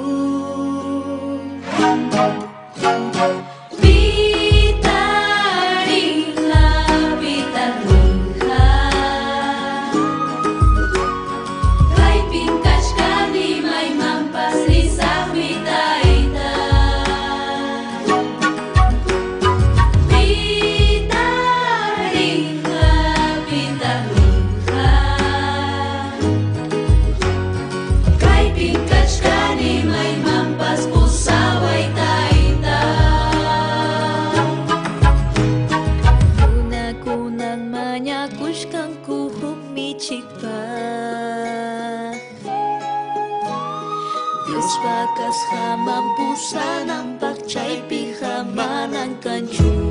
Dios bakas hamam pusa nampak chay pihamanang kanchu